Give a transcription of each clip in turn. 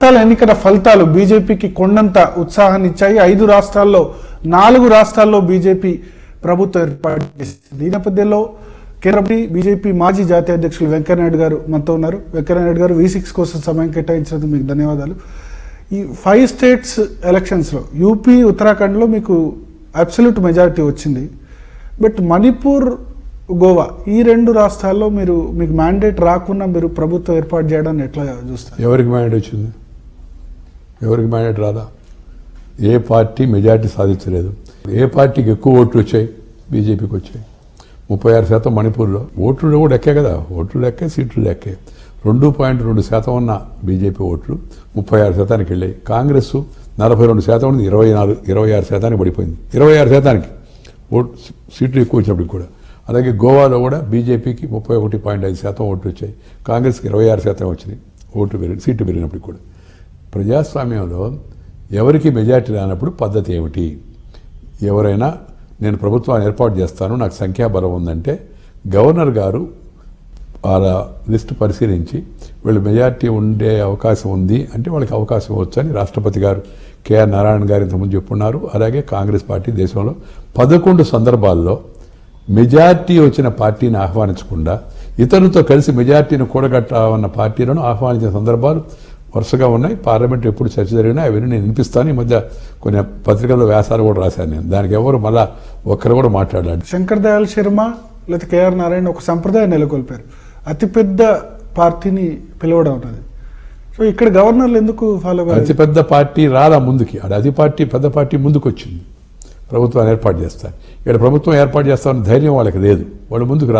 రాష్ట్రాల ఎన్నికల ఫలితాలు బీజేపీకి కొండంత ఉత్సాహాన్ని ఇచ్చాయి. 5 రాష్ట్రాల్లో 4 రాష్ట్రాల్లో బీజేపీ ప్రభుత్వం ఏర్పాటు చేసింది. ఈ నేపథ్యంలో కేంద్ర బీజేపీ మాజీ జాతీయ అధ్యక్షులు వెంకయ్యనాయుడు గారు మనతో ఉన్నారు. వెంకయ్యనాయుడు గారు V6 కోసం సమయం కేటాయించినందుకు మీకు ధన్యవాదాలు. ఈ 5 స్టేట్స్ ఎలక్షన్స్లో యూపీ, ఉత్తరాఖండ్లో మీకు అబ్సల్యూట్ మెజారిటీ వచ్చింది. బట్ మణిపూర్, గోవా ఈ 2 రాష్ట్రాల్లో మీకు మ్యాండేట్ రాకుండా మీరు ప్రభుత్వం ఏర్పాటు చేయడాన్ని ఎట్లా చూస్తారు? ఎవరికి మ్యాండేట్ వచ్చింది? ఎవరికి మ్యాండేట్ రాదా? ఏ పార్టీ మెజారిటీ సాధించలేదు. ఏ పార్టీకి ఎక్కువ ఓట్లు వచ్చాయి? బీజేపీకి వచ్చాయి. 36% మణిపూర్లో. ఓట్లు కూడా ఎక్కే కదా, ఓట్లు లెక్కే, సీట్లు లెక్కే. 2.2% ఉన్న బీజేపీ ఓట్లు 36%కి వెళ్ళాయి. కాంగ్రెస్ 42% ఉంది, 26% పడిపోయింది. 26% ఓటు సీట్లు ఎక్కువ వచ్చినప్పటికి కూడా. అలాగే గోవాలో కూడా బీజేపీకి 31.5% ఓట్లు వచ్చాయి, కాంగ్రెస్కి 26% వచ్చినాయి. సీట్లు పెరిగినప్పటికి కూడా. ప్రజాస్వామ్యంలో ఎవరికి మెజారిటీ రానప్పుడు పద్ధతి ఏమిటి? ఎవరైనా నేను ప్రభుత్వాన్ని ఏర్పాటు చేస్తాను, నాకు సంఖ్యాబలం ఉందంటే గవర్నర్ గారు వాళ్ళ లిస్టు పరిశీలించి వీళ్ళు మెజారిటీ ఉండే అవకాశం ఉంది అంటే వాళ్ళకి అవకాశం ఇవ్వచ్చు అని రాష్ట్రపతి గారు కేఆర్ నారాయణ గారు ఇంతకుముందు చెప్పున్నారు. అలాగే కాంగ్రెస్ పార్టీ దేశంలో 11 సందర్భాల్లో మెజార్టీ వచ్చిన పార్టీని ఆహ్వానించకుండా ఇతరులతో కలిసి మెజార్టీని కూడగట్టాలన్న పార్టీలను ఆహ్వానించిన సందర్భాలు వరుసగా ఉన్నాయి. పార్లమెంట్ ఎప్పుడు చర్చ జరిగినా అవన్నీ నేను వినిపిస్తాను. ఈ మధ్య కొన్ని పత్రికల్లో వ్యాసాలు కూడా రాశాను నేను. దానికి ఎవరు మళ్ళా ఒక్కరు కూడా మాట్లాడారు. శంకర్ దయాళ్ శర్మ లేదా కేఆర్ నారాయణ ఒక సంప్రదాయం నెలకొల్పారు, అతిపెద్ద పార్టీని పిలవడం అన్నది. సో ఇక్కడ గవర్నర్లు ఎందుకు ఫాలో అయ్యారు? అతిపెద్ద పార్టీ రాలా ముందుకి. పెద్ద పార్టీ ముందుకు వచ్చింది ప్రభుత్వాన్ని ఏర్పాటు చేస్తారు. ఇక్కడ ప్రభుత్వం ఏర్పాటు చేస్తామని ధైర్యం వాళ్ళకి లేదు. వాళ్ళు ముందుకు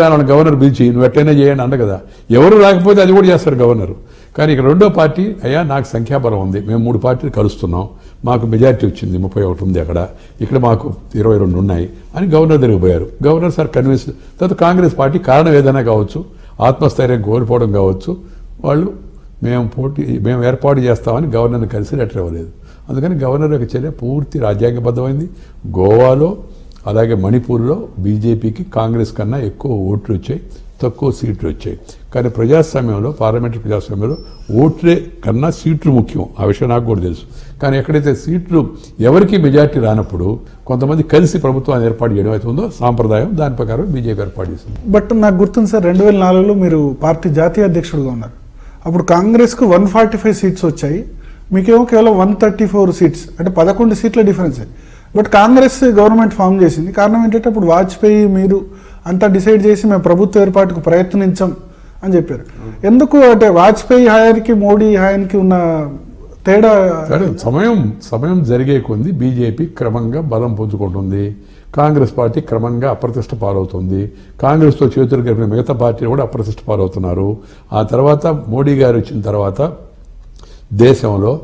రాలని గవర్నర్ పిలిచి నువ్వు ఎట్లయినా చేయండి అంట కదా. ఎవరు రాకపోతే అది కూడా చేస్తారు గవర్నరు. కానీ ఇక్కడ రెండో పార్టీ అయ్యా నాకు సంఖ్యాబలం ఉంది, మేము 3 పార్టీలు కలుస్తున్నాం, మాకు మెజారిటీ వచ్చింది, 31 ఉంది ఇక్కడ మాకు 22 ఉన్నాయి అని గవర్నర్ దగ్గరికి పోయారు. Governor sir convince. తర్వాత కాంగ్రెస్ పార్టీ కారణం ఏదైనా కావచ్చు, ఆత్మస్థైర్యం కోల్పోవడం కావచ్చు, వాళ్ళు మేము ఏర్పాటు చేస్తామని గవర్నర్ని కలిసి లెటర్ ఇవ్వలేదు. అందుకని గవర్నర్ యొక్క చర్య పూర్తి రాజ్యాంగబద్ధమైంది. గోవాలో అలాగే మణిపూర్లో బీజేపీకి కాంగ్రెస్ కన్నా ఎక్కువ ఓట్లు వచ్చాయి, తక్కువ సీట్లు వచ్చాయి. కానీ ప్రజాస్వామ్యంలో, పార్లమెంటరీ ప్రజాస్వామ్యంలో ఓట్లే కన్నా సీట్లు ముఖ్యం. ఆ విషయం నాకు కూడా తెలుసు. కానీ ఎక్కడైతే సీట్లు ఎవరికి మెజార్టీ రానప్పుడు కొంతమంది కలిసి ప్రభుత్వాన్ని ఏర్పాటు చేయడం అవుతుందో సాంప్రదాయం, దాని ప్రకారం బీజేపీ ఏర్పాటు చేసింది. బట్ నాకు గుర్తుంది సార్, 2004లో మీరు పార్టీ జాతీయ అధ్యక్షుడిగా ఉన్నారు. అప్పుడు కాంగ్రెస్కు 145 సీట్స్ వచ్చాయి, మీకేమో కేవలం 134 సీట్స్, అంటే 11 సీట్ల difference. But Congress government form చేసింది. కారణం ఏంటంటే అప్పుడు వాజ్పేయి మీరు అంతా డిసైడ్ చేసి మేము ప్రభుత్వ ఏర్పాటుకు ప్రయత్నించాం అని చెప్పారు. ఎందుకు అంటే వాజ్పేయి హయానికి మోడీ హయానికి ఉన్న తేడా? సమయం జరిగే కొద్ది బీజేపీ క్రమంగా బలం పుంజుకుంటుంది, కాంగ్రెస్ పార్టీ క్రమంగా అప్రతిష్ట పాలవుతుంది. కాంగ్రెస్తో చేతులు కలిపిన మిగతా పార్టీలు కూడా అప్రతిష్ట పాలవుతున్నారు. ఆ తర్వాత మోడీ గారు వచ్చిన తర్వాత దేశంలో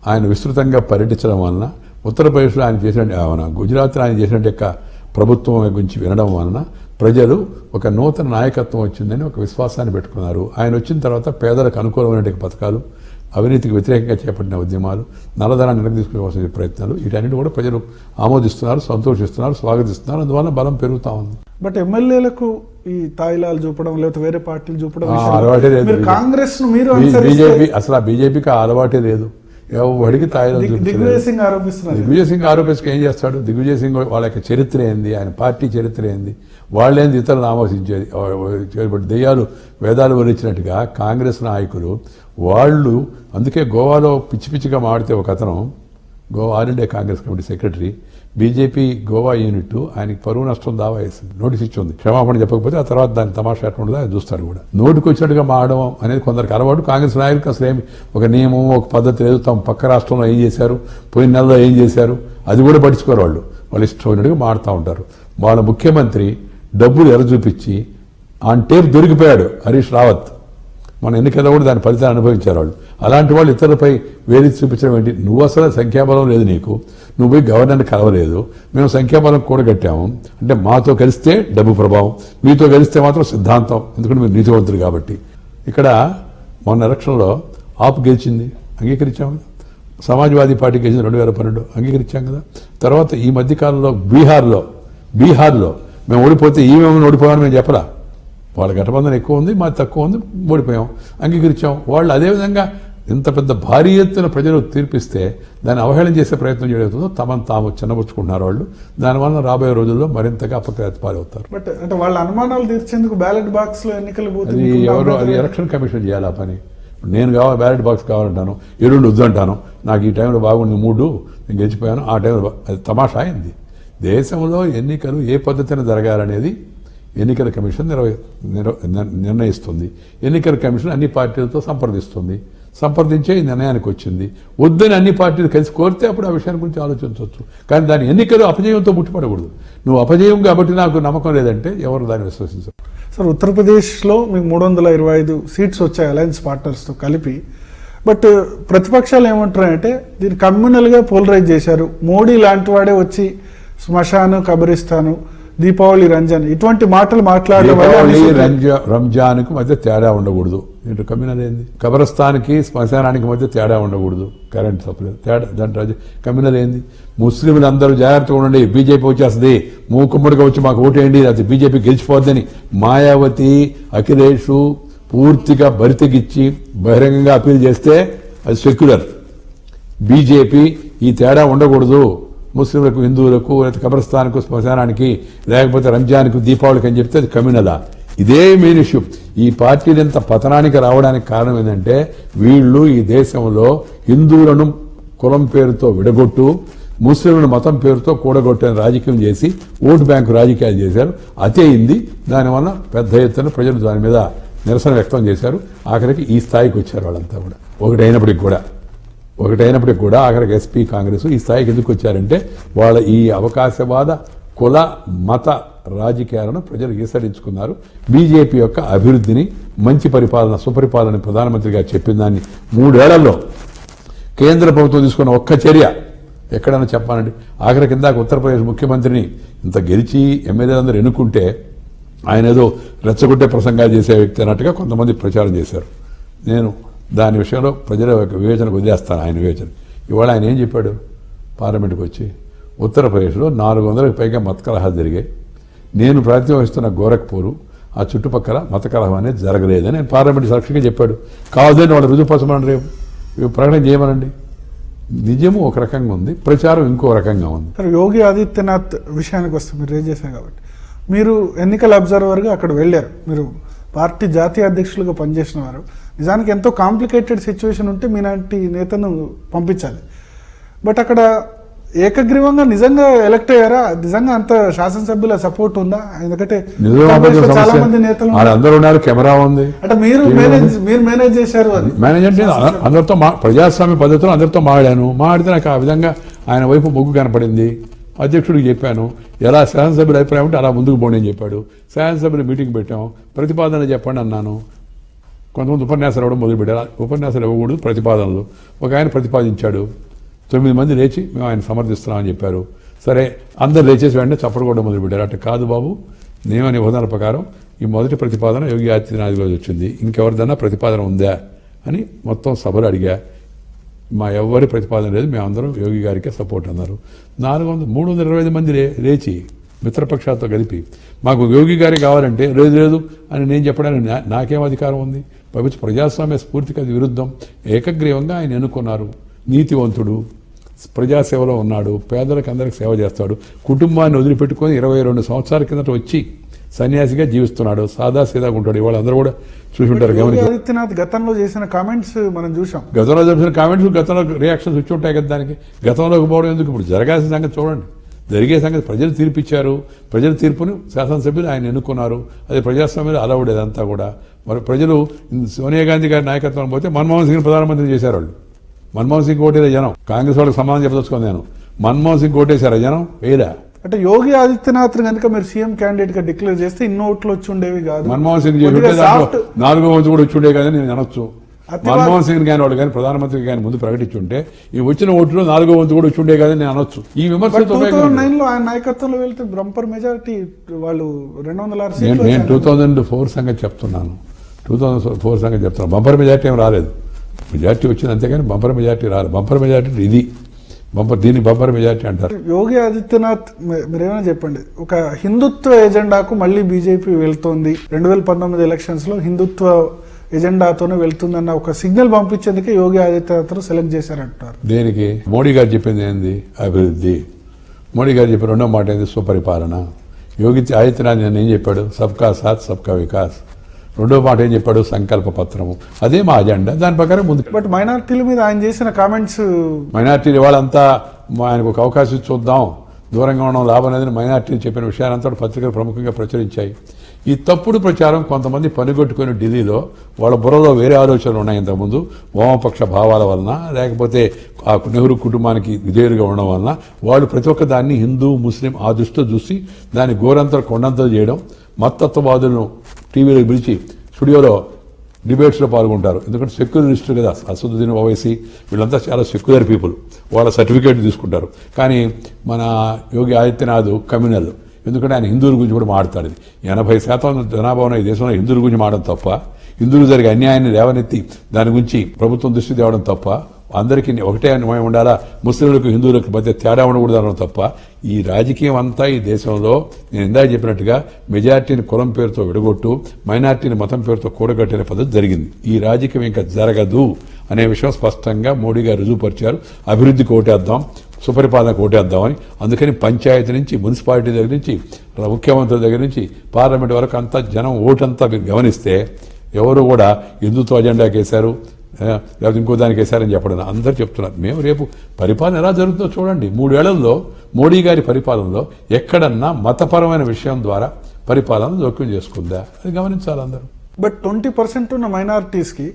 ఆయన విస్తృతంగా పర్యటించడం వలన, ఉత్తరప్రదేశ్లో ఆయన చేసిన, గుజరాత్లో ఆయన చేసిన ప్రభుత్వం గురించి వినడం వలన ప్రజలు ఒక నూతన నాయకత్వం వచ్చిందని ఒక విశ్వాసాన్ని పెట్టుకున్నారు. ఆయన వచ్చిన తర్వాత పేదలకు అనుకూలమైన పథకాలు, అవినీతికి వ్యతిరేకంగా చేపట్టిన ఉద్యమాలు, నల్లధనాన్ని నిలదీసుకోవాల్సిన ప్రయత్నాలు, వీటన్నిటి కూడా ప్రజలు ఆమోదిస్తున్నారు, సంతోషిస్తున్నారు, స్వాగతిస్తున్నారు. అందువల్ల బలం పెరుగుతా ఉంది. బట్ ఎమ్మెల్యేలకు ఈ తాయిలాలు చూపడం లేకపోతే వేరే పార్టీలు చూపడం అలవాటే లేదు. కాంగ్రెస్ బీజేపీకి ఆ అలవాటే లేదు. ఎవడికి తాయిలాలు దిగ్విజయ్ సింగ్ ఆరోపిస్తున్నారు. దిగ్విజయ్ సింగ్ ఆరోపిస్తే ఏం చేస్తాడు? దిగ్విజయ్ సింగ్ వాళ్ళ యొక్క చరిత్ర ఏంది, ఆయన పార్టీ చరిత్ర ఏంది, వాళ్ళేంది ఇతరులను ఆమోదించేది? దెయ్యాలు వేదాలు వరించినట్టుగా కాంగ్రెస్ నాయకులు వాళ్ళు. అందుకే గోవాలో పిచ్చిగా మాడితే ఒక అతను, Goa all India Congress committee secretary, BJP Goa unit ఆయనకి పరువు నష్టం దావా వేసింది, నోటీస్ ఇచ్చింది. క్షమాపణ చెప్పకపోతే ఆ తర్వాత దాని తమాషా ఎట్లా ఉండదో ఆయన చూస్తారు కూడా. నోటికి వచ్చినట్టుగా మాడడం అనేది కొందరికి అలవాటు. కాంగ్రెస్ నాయకులకు అసలు ఏమి ఒక నియమం, ఒక పద్ధతి లేదు. తమ పక్క రాష్ట్రంలో ఏం చేశారు, పోయిన నెలలో ఏం చేశారు, అది కూడా పట్టించుకోరు. వాళ్ళు ఇష్టమైనట్టుగా మాడుతూ ఉంటారు. వాళ్ళ ముఖ్యమంత్రి డబ్బులు ఎర చూపించి ఆన్ టేప్ దొరికిపోయాడు హరీష్ రావత్. మన ఎన్నికల్లో కూడా దాని ఫలితాన్ని అనుభవించారు వాళ్ళు. అలాంటి వాళ్ళు ఇతరులపై వేడి చూపించడం ఏంటి? నువ్వు అసలు సంఖ్యాబలం లేదు నీకు, నువ్వు పోయి గవర్నర్ని కలవలేదు, మేము సంఖ్యాబలం కూడగట్టాము అంటే మాతో కలిస్తే డబ్బు ప్రభావం, మీతో కలిస్తే మాత్రం సిద్ధాంతం. ఎందుకంటే మీరు నీతివంతులు కాబట్టి. ఇక్కడ మొన్న ఎలక్షన్లో ఆప్ గెలిచింది, అంగీకరించాము కదా. సమాజ్వాదీ పార్టీ గెలిచింది 2012, అంగీకరించాం కదా. తర్వాత ఈ మధ్యకాలంలో బీహార్లో మేము ఓడిపోతే ఈమెమని ఓడిపోయామని మేము చెప్పరా? వాళ్ళ ఘటబంధన ఎక్కువ ఉంది, మాది తక్కువ ఉంది, ఓడిపోయాం, అంగీకరించాం. వాళ్ళు అదేవిధంగా ఇంత పెద్ద భారీ ఎత్తున ప్రజలు తీర్పిస్తే దాన్ని అవహేళన చేసే ప్రయత్నం చేయడంతో తమను తాము చిన్నబుచ్చుకుంటున్నారు వాళ్ళు. దానివల్ల రాబోయే రోజుల్లో మరింతగా అపఖ్యాతి పాలవుతారు. బట్ అంటే వాళ్ళ అనుమానాలు తీర్చేందుకు బ్యాలెట్ బాక్స్ లో ఎన్నికలు అది ఎవరో అది ఎలక్షన్ కమిషన్ చేయాలి ఆ పని. నేను కావాలి బ్యాలెట్ బాక్స్ కావాలంటాను, ఎరువులు వద్దంటాను, నాకు ఈ టైంలో బాగుంది మూడు, నేను గెలిచిపోయాను, ఆ టైంలో అది తమాషా అయింది. దేశంలో ఎన్నికలు ఏ పద్ధతిన జరగాలనేది ఎన్నికల కమిషన్ నిర్ణయిస్తుంది. ఎన్నికల కమిషన్ అన్ని పార్టీలతో సంప్రదించే ఈ నిర్ణయానికి వచ్చింది. వద్దని అన్ని పార్టీలు కలిసి కోరితే అప్పుడు ఆ విషయాన్ని గురించి ఆలోచించవచ్చు. కానీ దాని ఎన్నికలు అపజయంతో ముట్టిపడకూడదు. నువ్వు అపజయం కాబట్టి నాకు నమ్మకం లేదంటే ఎవరు దాన్ని విశ్వసించరు. సార్, ఉత్తరప్రదేశ్లో మీకు 325 సీట్స్ వచ్చాయి అలయన్స్ పార్ట్నర్స్తో కలిపి. బట్ ప్రతిపక్షాలు ఏమంటున్నాయంటే దీన్ని కమ్యూనల్గా పోలరైజ్ చేశారు. మోడీ లాంటి వాడే వచ్చి శ్మశాను, కబరిస్తాను, దీపావళి, రంజాన్ ఇటువంటి మాటలు మాట్లాడడం రంజాన్కి మధ్య తేడా ఉండకూడదు. ఏంటో కమ్యూనల్ ఏంది? కబరస్థానికి శ్మశానానికి మధ్య తేడా ఉండకూడదు. కరెంట్ సప్లై తేడా దాంట్లో కమ్యూనల్ ఏంది? ముస్లింలందరూ జాగ్రత్తగా ఉండండి, బీజేపీ వచ్చేస్తుంది, మూకుమ్మడిగా వచ్చి మాకు ఓటేయండి, అది బీజేపీ గెలిచిపోద్దని మాయావతి, అఖిలేష్ పూర్తిగా బరితెగిచ్చి బహిరంగంగా అప్పీల్ చేస్తే అది సెక్యులర్. బీజేపీ ఈ తేడా ఉండకూడదు, ముస్లింలకు, హిందువులకు, లేకపోతే కబరస్థానికి, శ్మశానానికి, లేకపోతే రంజాన్కి, దీపావళికి అని చెప్తే అది కమ్యూనలా? ఇదే మెయిన్ ఇష్యూ. ఈ పార్టీలు ఇంత పతనానికి రావడానికి కారణం ఏంటంటే వీళ్ళు ఈ దేశంలో హిందువులను కులం పేరుతో విడగొట్టు, ముస్లింలను మతం పేరుతో కూడగొట్టిన రాజకీయం చేసి ఓటు బ్యాంకు రాజకీయాలు చేశారు. అదే అయింది. దానివల్ల పెద్ద ఎత్తున ప్రజలు దాని మీద నిరసన వ్యక్తం చేశారు. ఆఖరికి ఈ స్థాయికి వచ్చారు వాళ్ళంతా కూడా. ఒకటైనప్పటికి కూడా ఆఖరికి ఎస్పీ కాంగ్రెస్ ఈ స్థాయికి ఎందుకు వచ్చారంటే వాళ్ళ ఈ అవకాశవాద కుల మత రాజకీయాలను ప్రజలు ఈసరించుకున్నారు. బీజేపీ యొక్క అభివృద్ధిని, మంచి పరిపాలన, సుపరిపాలన ప్రధానమంత్రిగా చెప్పిన దాన్ని 3 ఏళ్లలో కేంద్ర ప్రభుత్వం తీసుకున్న ఒక్క చర్య ఎక్కడైనా చెప్పానండి? ఆఖరి కిందాక ఉత్తరప్రదేశ్ ముఖ్యమంత్రిని ఇంత గెలిచి ఎమ్మెల్యేలందరూ ఎన్నుకుంటే ఆయన ఏదో రెచ్చగొట్టే ప్రసంగాలు చేసే వ్యక్తి అన్నట్టుగా కొంతమంది ప్రచారం చేశారు. నేను దాని విషయంలో ప్రజల వివేచనకు వదిలేస్తాను ఆయన వివేచన. ఇవాళ ఆయన ఏం చెప్పాడు? పార్లమెంట్కి వచ్చి ఉత్తరప్రదేశ్లో 400కి పైగా మత కలహాలు జరిగాయి, నేను ప్రాతినిధ్యం వహిస్తున్న గోరఖ్పూర్ ఆ చుట్టుపక్కల మత కలహం అనేది జరగలేదని నేను పార్లమెంట్ సాక్షిగా చెప్పాడు. కాదని వాళ్ళు రుజుపరచమని రేపు ప్రకటన చేయమనండి. నిజము ఒక రకంగా ఉంది, ప్రచారం ఇంకో రకంగా ఉంది. యోగి ఆదిత్యనాథ్ విషయానికి వస్తే మీరు రేజ్ చేశారు కాబట్టి, మీరు ఎన్నికల అబ్జర్వర్గా అక్కడ వెళ్ళారు, మీరు పార్టీ జాతీయ అధ్యక్షులుగా పనిచేసిన వారు. నిజానికి ఎంతో కాంప్లికేటెడ్ సిచ్యువేషన్ ఉంటే మీలాంటి నేతను పంపించాలి. బట్ అక్కడ ఏకగ్రీవంగా నిజంగా ఎలక్ట్ అయ్యారా? నిజంగా అంత శాసనసభ్యుల సపోర్ట్ ఉందా? ఎందుకంటే చాలా మంది నేతలు అందరూ ఉన్నారు, కెమెరా ఉంది, అంటే మీరు మేనేజ్ చేశారు. అది మేనేజ్ అంటే అందరితో ప్రజాస్వామ్య పద్ధతిలో అందరితో మాట్లాడితే నాకు ఆ విధంగా ఆయన వైపు మొగ్గు కనపడింది. అధ్యక్షుడికి చెప్పాను, ఎలా శాసనసభ్యుల అభిప్రాయం ఉంటే అలా ముందుకు పోండి అని చెప్పాడు. శాసనసభ్యులు మీటింగ్ పెట్టాం, ప్రతిపాదన చెప్పండి అన్నాను. కొంతమంది ఉపన్యాసాలు ఇవ్వడం మొదలుపెట్టారు. ఉపన్యాసాలు ఇవ్వకూడదు, ప్రతిపాదనలు. ఒక ఆయన ప్రతిపాదించాడు, 9 మంది లేచి మేము ఆయన సమర్థిస్తున్నామని చెప్పారు. సరే, అందరు లేచేసి వెంటనే చప్పట్లు కూడా మొదలుపెట్టారు. అంటే కాదు బాబు, నియమ నిబంధనల ప్రకారం ఈ మొదటి ప్రతిపాదన యోగి ఆదిత్యనాథ్ గారు వచ్చింది, ఇంకెవరిదన్నా ప్రతిపాదన ఉందా అని మొత్తం సభలు అడిగా. మా ఎవరి ప్రతిపాదన లేదు, మేమందరం యోగి గారికే సపోర్ట్ అన్నారు. 325 మంది లేచి మిత్రపక్షాలతో కలిపి మాకు యోగి గారే కావాలంటే లేదు అని నేను చెప్పడానికి నాకేం అధికారం ఉంది? పవిత్ర ప్రజాస్వామ్య స్ఫూర్తికి అది విరుద్ధం. ఏకగ్రీవంగా ఆయన ఎన్నుకున్నారు. నీతివంతుడు, ప్రజాసేవలో ఉన్నాడు, పేదలకు అందరికి సేవ చేస్తాడు, కుటుంబాన్ని వదిలిపెట్టుకొని 22 సంవత్సరాల కిందట వచ్చి సన్యాసిగా జీవిస్తున్నాడు, సాదాసీదాగా ఉంటాడు. ఇవాళ అందరూ కూడా చూసి ఉంటారు. ఆదిత్యనాథ్ గతంలో చేసిన కామెంట్స్ మనం చూసాం. గతంలో రియాక్షన్స్ వచ్చి ఉంటాయి కదా దానికి. గతంలోకి పోవడం ఎందుకు? ఇప్పుడు జరగాల్సిన సంగతి చూడండి. జరిగే సంగతి ప్రజలు తీర్పిచ్చారు. ప్రజల తీర్పును శాసనసభ్యులు ఆయన ఎన్నుకున్నారు. అది ప్రజాస్వామ్యంలో అలవడ్ ఇదంతా కూడా. మరి ప్రజలు సోనియా గాంధీ గారి నాయకత్వం పోతే మన్మోహన్ సింగ్ ప్రధానమంత్రి చేశారు వాళ్ళు. మన్మోహన్ సింగ్ ఓటేదా జనం? కాంగ్రెస్ వాళ్ళకి సమాధానం చెప్పదలుచుకుంది నేను. మన్మోహన్ సింగ్ ఓటేశారా జనం? వేయరా? అంటే యోగి ఆదిత్యనాథ్ కనుక మీరు సీఎం క్యాండిడేట్ గా డిక్లేర్ చేస్తే ఇన్ని ఓట్లు వచ్చి ఉండేవి కాదు. మన్మోహన్ సింగ్ 4వ వంతు కూడా వచ్చి ఉండే కదా నేను అనొచ్చు. మన్మోహన్ సింగ్ కానీ వాళ్ళు కానీ ప్రధానమంత్రి కానీ ముందు ప్రకటించుంటే ఈ వచ్చిన ఓట్లు 4వ వంతు కూడా వచ్చి ఉండే కదా నేను అనొచ్చు. ఈ విమర్శతో 2009లో ఆయన నాయకత్వంలో వెళ్తే బంపర్ మెజారిటీ వాళ్ళు 206 సీట్లు. నేను 2004 సంగతి చెప్తున్నాను. 2004 సంగతి చెప్తున్నాను. బంపర్ మెజారిటీ ఏం రాలేదు. మెజారిటీ వచ్చింది అంతేగాని బంపర్ మెజారిటీ రాలేదు. బంపర్ మెజారిటీ ఇది దీన్ని బంపర్ మెజారిటీ అంటారు. యోగి ఆదిత్యనాథ్ మీరేమైనా చెప్పండి, ఒక హిందుత్వ ఎజెండాకు మళ్ళీ బీజేపీ వెళ్తోంది. 2019 ఎలక్షన్స్ లో హిందుత్వ ఎజెండాతోనే వెళ్తుందన్న ఒక సిగ్నల్ పంపించేందుకే యోగి ఆదిత్యనాథ్ సెలెక్ట్ చేశారంటారు. దేనికి? మోడీ గారు చెప్పింది ఏంది? అభివృద్ధి. మోడీ గారు చెప్పిన రెండో మాట ఏంది? సుపరిపాలన. యోగి ఆదిత్యనాథ్ నేను ఏం చెప్పాడు? సబ్కా సాత్ సబ్కా వికాస్. రెండో మాట ఏం చెప్పాడు? సంకల్ప పత్రము. అదే మా అజెండా, దాని ప్రకారం ముందు. బట్ మైనారిటీల మీద ఆయన చేసిన కామెంట్స్, మైనార్టీలు వాళ్ళంతా ఆయనకు ఒక అవకాశం చూద్దాం, దూరంగా ఉండడం లాభం లేదని మైనార్టీలు చెప్పిన విషయాలంతా పత్రికలు ప్రముఖంగా ప్రచురించాయి. ఈ తప్పుడు ప్రచారం కొంతమంది పనిగొట్టుకుని ఢిల్లీలో వాళ్ళ బుర్రలో వేరే ఆలోచనలు ఉన్నాయి. ఇంతకుముందు వామపక్ష భావాల వలన, లేకపోతే ఆ నెహ్రూ కుటుంబానికి విధేయులుగా ఉండడం వలన వాళ్ళు ప్రతి ఒక్క దాన్ని హిందూ ముస్లిం ఆ దృష్టితో చూసి దాన్ని గోరంతలు కొండంతలు చేయడం, మత్తత్వవాదులను టీవీలో పిలిచి స్టూడియోలో డిబేట్స్లో పాల్గొంటారు. ఎందుకంటే సెక్యులరిస్టులు కదా, అసదుద్దీన్ ఓవైసీ వీళ్ళంతా చాలా సెక్యులర్ పీపుల్, వాళ్ళ సర్టిఫికేట్ తీసుకుంటారు. కానీ మన యోగి ఆదిత్యనాథ్ కమ్యూనల్, ఎందుకంటే ఆయన హిందువుల గురించి కూడా మాట్లాడతాడు. 80% జనాభా ఉన్న ఈ దేశంలో హిందువుల గురించి మాడడం తప్ప, హిందువులు జరిగే అన్యాయాన్ని లేవనెత్తి దాని గురించి ప్రభుత్వం దృష్టి తేవడం తప్ప, అందరికీ ఒకటే అన్యాయం ఉండాలా, ముస్లింలకు హిందువులకు మధ్య తేడా ఉండకూడదు అనడం తప్ప, ఈ రాజకీయం అంతా ఈ దేశంలో నేను ఇందాక చెప్పినట్టుగా మెజార్టీని కులం పేరుతో విడగొట్టు, మైనార్టీని మతం పేరుతో కూడగట్టిన పద్ధతి జరిగింది. ఈ రాజకీయం ఇంకా జరగదు అనే విషయం స్పష్టంగా మోడీ గారు రుజువుపరిచారు. అభివృద్ధికి ఓటేద్దాం, సుపరిపాలనకు ఓటేద్దామని. అందుకని పంచాయతీ నుంచి మున్సిపాలిటీ దగ్గర నుంచి ముఖ్యమంత్రుల దగ్గర నుంచి పార్లమెంట్ వరకు అంతా జనం ఓటంతా మీరు గమనిస్తే ఎవరు కూడా హిందుత్వ అజెండాకి వేశారు లేకపోతే ఇంకో దానికి వేశారని చెప్పడం అందరూ చెప్తున్నారు. మేము రేపు పరిపాలన ఎలా జరుగుతుందో చూడండి. 3 ఏళ్లలో మోడీ గారి పరిపాలనలో ఎక్కడన్నా మతపరమైన విషయం ద్వారా పరిపాలన జోక్యం చేసుకుందా అది గమనించాలి అందరూ. బట్ 20% ఉన్న మైనారిటీస్కి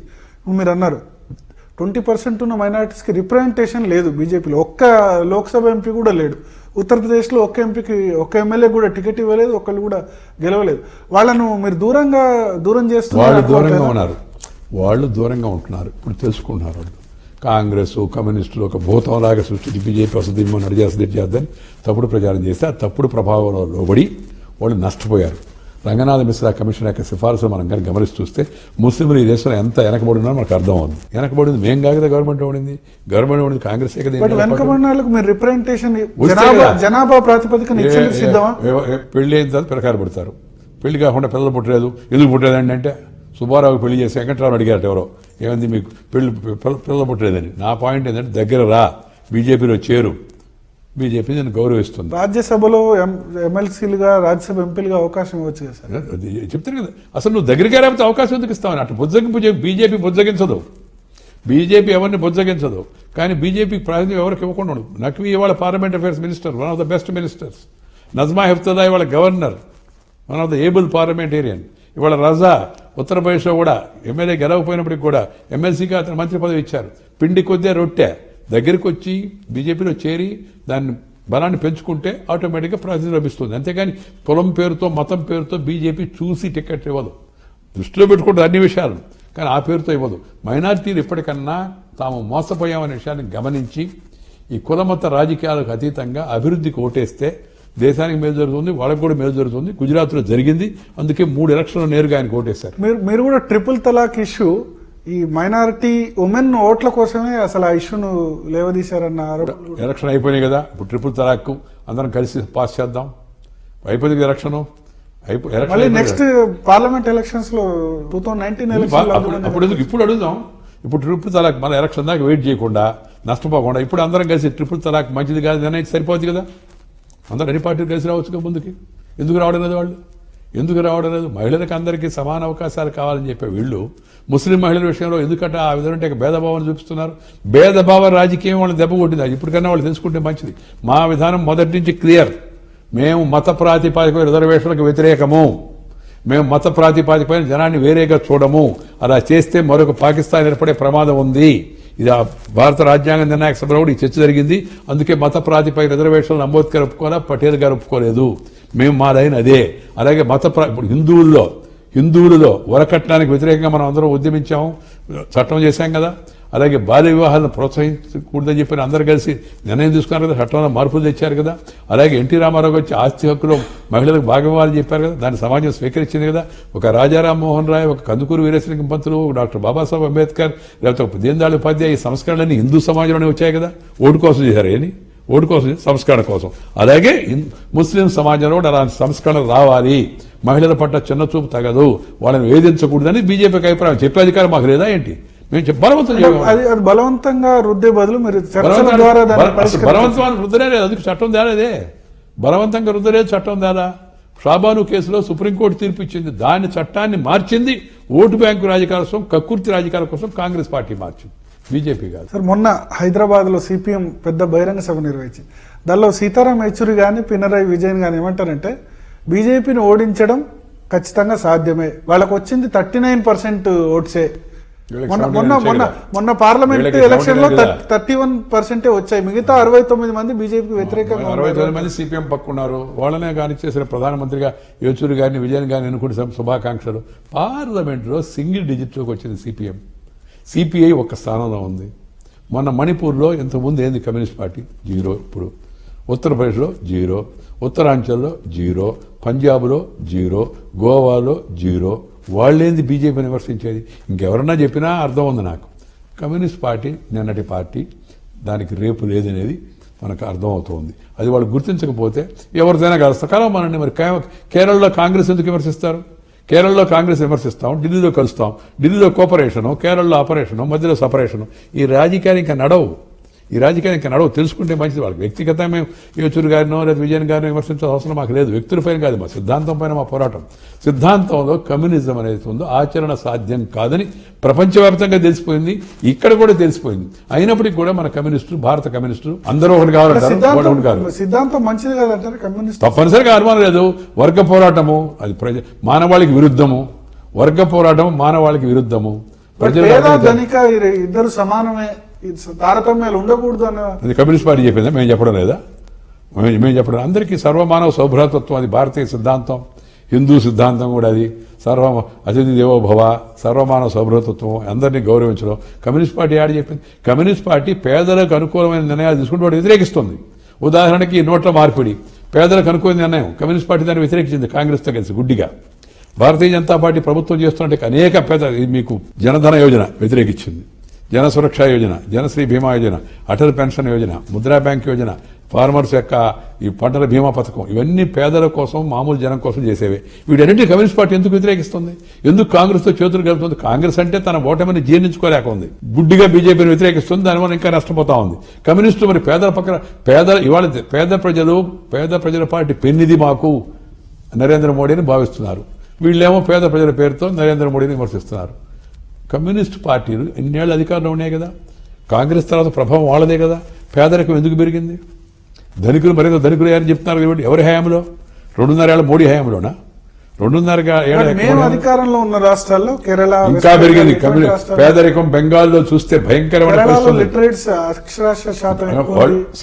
మీరు అన్నారు 20% ఉన్న మైనారిటీస్కి రిప్రజెంటేషన్ లేదు బీజేపీలో. ఒక్క లోక్సభ ఎంపీ కూడా లేడు. ఉత్తరప్రదేశ్లో ఒక్క ఎంపీకి ఒక్క ఎమ్మెల్యే కూడా టికెట్ ఇవ్వలేదు, ఒకళ్ళు కూడా గెలవలేదు. వాళ్ళను మీరు దూరం చేస్తున్నారు. వాళ్ళు దూరంగా ఉంటున్నారు. ఇప్పుడు తెలుసుకుంటున్నారు. వాళ్ళు కాంగ్రెస్ కమ్యూనిస్టులు ఒక భూతంలాగా సృష్టించి బీజేపీ వసతి చేద్దని తప్పుడు ప్రచారం చేస్తే ఆ తప్పుడు ప్రభావంలో లోబడి వాళ్ళు నష్టపోయారు. రంగనాథ్ మిశ్రా కమిషన్ యొక్క సిఫారసులు మనం కానీ గమనిస్తూ చూస్తే ముస్లింలు ఈ దేశంలో ఎంత వెనకబడి ఉన్నారో మనకు అర్థం అవుతుంది. వెనకబడింది మేం కాకదా గవర్నమెంట్ ఉండింది కాంగ్రెస్. జనాభా ప్రాతిపదికన పెళ్లి అయిన తర్వాత పిల్లకాయలు పుడతారు. పెళ్లి కాకుండా పిల్లలు పుట్టలేదు. ఎందుకు పుట్టలేదండి అంటే సుబ్బారావు పెళ్లి చేసి వెంకట్రావు అడిగారట ఎవరో, ఏమైంది మీకు పిల్లలు పుట్టలేదని. నా పాయింట్ ఏంటంటే దగ్గర రా, బీజేపీలో చేరు, బీజేపీ నేను గౌరవిస్తుంది. రాజ్యసభలో ఎమ్మెల్సీలుగా రాజ్యసభ ఎంపీలుగా అవకాశం ఇవ్వచ్చు కదా సార్. చెప్తాను కదా, అసలు నువ్వు దగ్గరికి రాకపోతే అవకాశం ఎందుకు ఇస్తావని. అటు బుజ్జగింపు బీజేపీ బుజ్జగించదు, బీజేపీ ఎవరిని బుజ్జగించదు. కానీ బీజేపీకి ప్రాతినిధ్యం ఎవరికి ఇవ్వకుండా ఉండదు. నక్వీ ఇవాళ parliament affairs minister, one of the best ministers. Najma Heptulla ఇవాళ governor, one of the able parliamentarian. ఇవాళ రజా ఉత్తరప్రదేశ్లో కూడా ఎమ్మెల్యే గెలవకపోయినప్పటికి కూడా ఎమ్మెల్సీగా అతను మంత్రి పదవి ఇచ్చారు. పిండి కొద్దే రొట్టె దగ్గరికి వచ్చి బీజేపీలో చేరి దాన్ని బలాన్ని పెంచుకుంటే ఆటోమేటిక్గా ప్రాతినిధ్యం లభిస్తుంది. అంతేగాని కులం పేరుతో మతం పేరుతో బీజేపీ చూసి టికెట్ ఇవ్వదు. దృష్టిలో పెట్టుకుంటుంది అన్ని విషయాలు, కానీ ఆ పేరుతో ఇవ్వదు. మైనారిటీలు ఇప్పటికన్నా తాము మోసపోయామనే విషయాన్ని గమనించి ఈ కులమత రాజకీయాలకు అతీతంగా అభివృద్ధికి ఓటేస్తే దేశానికి మేలు జరుగుతుంది, వాళ్ళకి కూడా మేలు జరుగుతుంది. గుజరాత్లో జరిగింది, అందుకే 3 ఎలక్షన్లు నేరుగా ఆయన ఓటేశారు. మీరు కూడా ట్రిపుల్ తలాక్ ఇష్యూ ఈ మైనారిటీ ఉమెన్ ఓట్ల కోసమే అసలు ఆ ఇష్యూను లేవదీశారన్న ఆరోపణలు. ఎలక్షన్ అయిపోయినాయి కదా, ఇప్పుడు ట్రిపుల్ తలాక్ అందరం కలిసి పాస్ చేద్దాం. అయిపోయింది ఎలక్షన్. నెక్స్ట్ పార్లమెంట్ ఎలక్షన్స్ లో 2019 అప్పుడు ఇప్పుడు అడుగుదాం. ఇప్పుడు ట్రిపుల్ తలాక్ మన ఎలక్షన్ దాకా వెయిట్ చేయకుండా నష్టపోకుండా ఇప్పుడు అందరం కలిసి ట్రిపుల్ తలాక్ మంచిది కాదు అనేది సరిపోతుంది కదా. అందరూ అన్ని పార్టీలు కలిసి రావచ్చు ముందుకి. ఎందుకు రావడం లేదు వాళ్ళు? ఎందుకు రావడం లేదు? మహిళలకు అందరికీ సమాన అవకాశాలు కావాలని చెప్పే వీళ్ళు ముస్లిం మహిళల విషయంలో ఎందుకంటే ఆ విధంగా భేదభావాన్ని చూపిస్తున్నారు. భేదభావ రాజకీయం వాళ్ళని దెబ్బ కొట్టింది. ఇప్పటికన్నా వాళ్ళు తెలుసుకుంటే మంచిది. మా విధానం మొదటి నుంచి క్లియర్. మేము మత ప్రాతిపాదిక రిజర్వేషన్లకు వ్యతిరేకము. మేము మత ప్రాతిపాదికపైన జనాన్ని వేరేగా చూడము. అలా చేస్తే మరొక పాకిస్తాన్ ఏర్పడే ప్రమాదం ఉంది. ఇది భారత రాజ్యాంగ నిర్ణాయక సభలో కూడా ఈ చర్చ జరిగింది. అందుకే మత ప్రాతిపదిక రిజర్వేషన్లు అంబేద్కర్ ఒప్పుకోవాలా, పటేల్ గారు ఒప్పుకోలేదు. మేము మా లైన్ అదే. అలాగే ఇప్పుడు హిందువులలో వరకట్నానికి వ్యతిరేకంగా మనం అందరం ఉద్యమించాము, చట్టం చేశాం కదా. అలాగే బాల్య వివాహాలను ప్రోత్సహించకూడదని చెప్పి అందరూ కలిసి నిర్ణయం తీసుకున్నారు కదా, చట్టంలో మార్పులు తెచ్చారు కదా. అలాగే ఎన్టీ రామారావు వచ్చి ఆస్తి హక్కులో మహిళలకు భాగమని చెప్పారు కదా, దాన్ని సమాజం స్వీకరించింది కదా. ఒక రాజారాం మోహన్ రాయ్, ఒక కందుకూరు వీరేశలింగం పంతులు, డాక్టర్ బాబాసాహెబ్ అంబేద్కర్, లేకపోతే దీన్ దయాళ్ ఉపాధ్యాయ, ఈ సంస్కరణలన్నీ హిందూ సమాజంలోనే వచ్చాయి కదా. ఓటు కోసం చేశారు, ఓటు కోసం, సంస్కరణ కోసం. అలాగే ముస్లిం సమాజంలో కూడా అలాంటి సంస్కరణ రావాలి. మహిళల పట్ల చిన్న చూపు తగదు, వాళ్ళని వేధించకూడదని బీజేపీకి అభిప్రాయం. చెప్పే అధికారం మాకు లేదా ఏంటి? మేము బలవంతం చేయగలం. అది బలవంతంగా రుద్దే బదులు మీరు చర్చల ద్వారా దాన్ని పరిష్కరించాలి. బలవంతమైన రుద్దరే లేదు, అందుకు చట్టం తేలేదే. బలవంతంగా రుద్దలేదు, చట్టం తేలా. షాబాను కేసులో సుప్రీంకోర్టు తీర్పు ఇచ్చింది, దాని చట్టాన్ని మార్చింది ఓటు బ్యాంకు రాజకీయాల కోసం, కక్కుర్తి రాజకీయాల కోసం కాంగ్రెస్ పార్టీ మార్చింది, బీజేపీ కాదు. సార్, మొన్న హైదరాబాద్ లో సిపిఎం పెద్ద బహిరంగ సభ నిర్వహించింది. దానిలో సీతారాం యేచూరి గాని పినరయి విజయన్ గాని ఏమంటారంటే బీజేపీని ఓడించడం ఖచ్చితంగా సాధ్యమే, వాళ్ళకు వచ్చింది 39% ఓట్సే. మొన్న పార్లమెంట్ ఎలక్షన్ లో 31% వచ్చాయి, మిగతా 69 మంది బీజేపీకి వ్యతిరేకంగా 69 మంది సిపిఎం పక్కున్నారు. వాళ్ళనే కానీ చేసిన ప్రధానమంత్రిగా యేచూరి గారిని విజయన్ గారిని ఎన్నుకునే శుభాకాంక్షలు. పార్లమెంట్ లో సింగిల్ డిజిట్ లోకి వచ్చింది సిపిఎం. సిపిఐ ఒక్క స్థానంలో ఉంది. మొన్న మణిపూర్లో ఇంతకుముందు ఏంది కమ్యూనిస్ట్ పార్టీ? 0. ఇప్పుడు ఉత్తరప్రదేశ్లో 0, ఉత్తరాంచల్లో 0, పంజాబ్లో 0, గోవాలో 0. వాళ్ళేంది బీజేపీని విమర్శించేది? ఇంకెవరన్నా చెప్పినా అర్థం ఉంది నాకు. కమ్యూనిస్ట్ పార్టీ నిన్నటి పార్టీ, దానికి రేపు లేదనేది మనకు అర్థమవుతోంది. అది వాళ్ళు గుర్తించకపోతే ఎవరిదైనా కలుస్తారు. కలవమనండి. మరి కేరళలో కాంగ్రెస్ ఎందుకు విమర్శిస్తారు? కేరళలో కాంగ్రెస్ విమర్శిస్తాం, ఢిల్లీలో కలుస్తాం. ఢిల్లీలో కోఆపరేషను, కేరళలో ఆపరేషను, మధ్యలో సపరేషను. ఈ రాజకీయాలు ఇంకా నడవు. తెలుసుకుంటే మంచిది. వాళ్ళకి వ్యక్తిగతంగా మేము యేచూరి గారినో లేదా విజయన్ గారినో విమర్శించాల్సిన అవసరం మాకు లేదు. వ్యక్తులపైన కాదు, మా సిద్ధాంతం పైన మా పోరాటం. సిద్ధాంతంలో కమ్యూనిజం అనేది ఉందో ఆచరణ సాధ్యం కాదని ప్రపంచవ్యాప్తంగా తెలిసిపోయింది, ఇక్కడ కూడా తెలిసిపోయింది. అయినప్పటికీ కూడా మన కమ్యూనిస్టులు, భారత కమ్యూనిస్టులు అందరూ ఒకటి కావాలంటారు. సిద్ధాంతం మంచిది కాదంటారు కమ్యూనిస్ట్. తప్పనిసరిగా అనుమానం లేదు. వర్గ పోరాటము అది మానవాళికి విరుద్ధము. వర్గ పోరాటం మానవాళికి విరుద్ధము. ఇద్దరు సమానమే, తారతమ్యాలు ఉండకూడదు అది కమ్యూనిస్ట్ పార్టీ చెప్పిందా? మేము చెప్పడం లేదా? మేము చెప్పడం. అందరికీ సర్వమానవ సౌభ్రాతత్వం అది భారతీయ సిద్ధాంతం, హిందూ సిద్ధాంతం కూడా అది. అతిథి దేవో భవ, సర్వమానవ సౌభ్రాతత్వం, అందరినీ గౌరవించడం కమ్యూనిస్ట్ పార్టీ ఆడి చెప్పింది. కమ్యూనిస్ట్ పార్టీ పేదలకు అనుకూలమైన నిర్ణయాలు తీసుకుంటూ వాడు వ్యతిరేకిస్తుంది. ఉదాహరణకి నోట్ల మార్పిడి పేదలకు అనుకూల నిర్ణయం, కమ్యూనిస్ట్ పార్టీ దాన్ని వ్యతిరేకించింది కాంగ్రెస్తో కలిసి గుడ్డిగా. భారతీయ జనతా పార్టీ ప్రభుత్వం చేస్తున్నట్టు అనేక మీకు జనధన యోజన వ్యతిరేకించింది, జన సురక్ష యోజన, జనశ్రీ బీమా Yojana, Atal pension Yojana, Mudra bank Yojana, farmers యొక్క ఈ పంటల బీమా పథకం, ఇవన్నీ పేదల కోసం, మామూలు జనం కోసం చేసేవే. వీటన్నింటి కమ్యూనిస్ట్ పార్టీ ఎందుకు వ్యతిరేకిస్తుంది? ఎందుకు కాంగ్రెస్తో చేతులు కలుపుతుంది? కాంగ్రెస్ అంటే తన ఓటమిని జీర్ణించుకోలేక ఉంది, గుడ్డిగా బీజేపీని వ్యతిరేకిస్తుంది, దానివల్ల ఇంకా నష్టపోతా ఉంది. కమ్యూనిస్టు మరి పేదల పక్కన ఇవాళ పేద ప్రజల పార్టీ పెన్నిది మాకు నరేంద్ర మోడీని భావిస్తున్నారు. వీళ్ళేమో పేద ప్రజల పేరుతో నరేంద్ర మోడీని విమర్శిస్తున్నారు. కమ్యూనిస్ట్ పార్టీలు ఎన్నేళ్ళు అధికారంలో ఉన్నాయి కదా, కాంగ్రెస్ తర్వాత ప్రభావం వాళ్ళదే కదా. పేదరికం ఎందుకు పెరిగింది? ధనికులు మరింత ధనికులు అని చెప్తున్నారు. ఎవరి హయాంలో? 2.5 ఏళ్ల మోడీ హయాంలోనా? 2.5 ఏళ్ల అధికారంలో ఉన్న రాష్ట్రాల్లో కేరళ ఇంకా పెరిగింది పేదరికం. బెంగాల్లో చూస్తే భయంకరమైన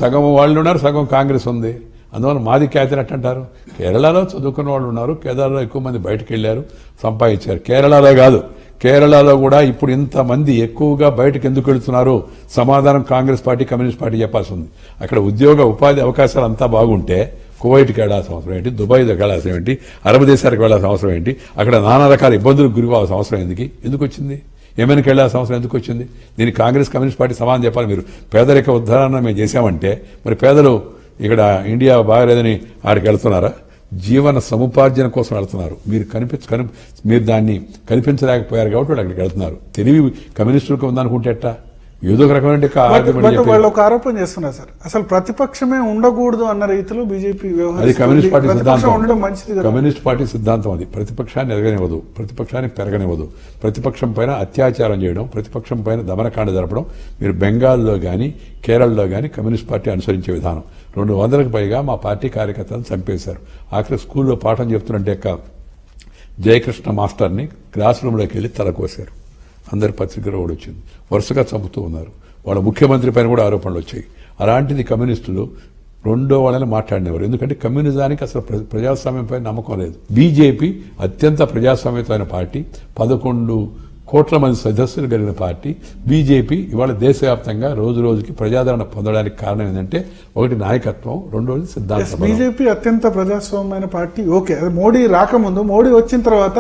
సగం వాళ్ళు ఉన్నారు, సగం కాంగ్రెస్ ఉంది. అందువల్ల మాది ఖ్యాతినట్టు అంటారు. కేరళలో చదువుకున్న వాళ్ళు ఉన్నారు, కేరళలో ఎక్కువ మంది బయటకు వెళ్ళారు, సంపాదించారు. కేరళలో కాదు, కేరళలో కూడా ఇప్పుడు ఇంతమంది ఎక్కువగా బయటకు ఎందుకు వెళుతున్నారు? సమాధానం కాంగ్రెస్ పార్టీ, కమ్యూనిస్ట్ పార్టీ చెప్పాల్సి ఉంది. అక్కడ ఉద్యోగ ఉపాధి అవకాశాలు అంతా బాగుంటే కువైట్కి వెళ్లాల్సిన అవసరం ఏంటి? దుబాయ్కి వెళ్లాల్సిన ఏంటి? అరబ్ దేశాలకు వెళ్లాల్సిన అవసరం ఏంటి? అక్కడ నానా రకాల ఇబ్బందులకు గురి కావాల్సిన అవసరం ఎందుకు వచ్చింది? ఏమైనా వెళ్లాల్సిన అవసరం ఎందుకు వచ్చింది? దీనికి కాంగ్రెస్, కమ్యూనిస్ట్ పార్టీ సమాధానం చెప్పాలి. మీరు పేదరిక ఉద్ధరణ మేము చేశామంటే మరి పేదలు ఇక్కడ ఇండియా బాగలేదని ఆడికి వెళ్తున్నారా? జీవన సముపార్జన కోసం వెళ్తున్నారు. మీరు దాన్ని కనిపించలేకపోయారు కాబట్టి వాళ్ళు అక్కడికి వెళ్తున్నారు. తెలివి కమ్యూనిస్టులకు ఉందనుకుంటే ఎట్టా? ఏదో ఒక రకమైన వాళ్ళు ఒక ఆరోపణ చేస్తున్నారు సార్, అసలు ప్రతిపక్షమే ఉండకూడదు అన్న రీతిలో బీజేపీ అది కమ్యూనిస్ట్ పార్టీ సిద్ధాంతం. కమ్యూనిస్ట్ పార్టీ సిద్ధాంతం అది. ప్రతిపక్షాన్ని ఎదగనివ్వదు, ప్రతిపక్షాన్ని పెరగనివ్వదు, ప్రతిపక్షం పైన అత్యాచారం చేయడం, ప్రతిపక్షం పైన దమనకాండ జరపడం మీరు బెంగాల్లో కానీ కేరళలో కానీ కమ్యూనిస్ట్ పార్టీ అనుసరించే విధానం. 200కు పైగా మా పార్టీ కార్యకర్తలను చంపేశారు. ఆఖరి స్కూల్లో పాఠం చెప్తున్నట్టే జయకృష్ణ మాస్టర్ని క్లాస్ రూమ్లోకి వెళ్ళి తలకోశారు. అందరి పత్రికలో కూడా వచ్చింది. వరుసగా చంపుతూ ఉన్నారు. వాళ్ళ ముఖ్యమంత్రి పైన కూడా ఆరోపణలు వచ్చాయి. అలాంటిది కమ్యూనిస్టులు రెండో వాళ్ళని మాట్లాడినవారు. ఎందుకంటే కమ్యూనిజానికి అసలు ప్రజాస్వామ్యం పైన నమ్మకం లేదు. బీజేపీ అత్యంత ప్రజాస్వామ్యమైన పార్టీ, 11 కోట్ల మంది సదస్సులు కలిగిన పార్టీ. బీజేపీ ఇవాళ దేశవ్యాప్తంగా రోజు రోజుకి ప్రజాదరణ పొందడానికి కారణం ఏంటంటే ఒకటి నాయకత్వం, రెండోది సిద్ధాంతం. బీజేపీ అత్యంత ప్రజాస్వామ్యమైన పార్టీ. ఓకే, మోడీ రాకముందు, మోడీ వచ్చిన తర్వాత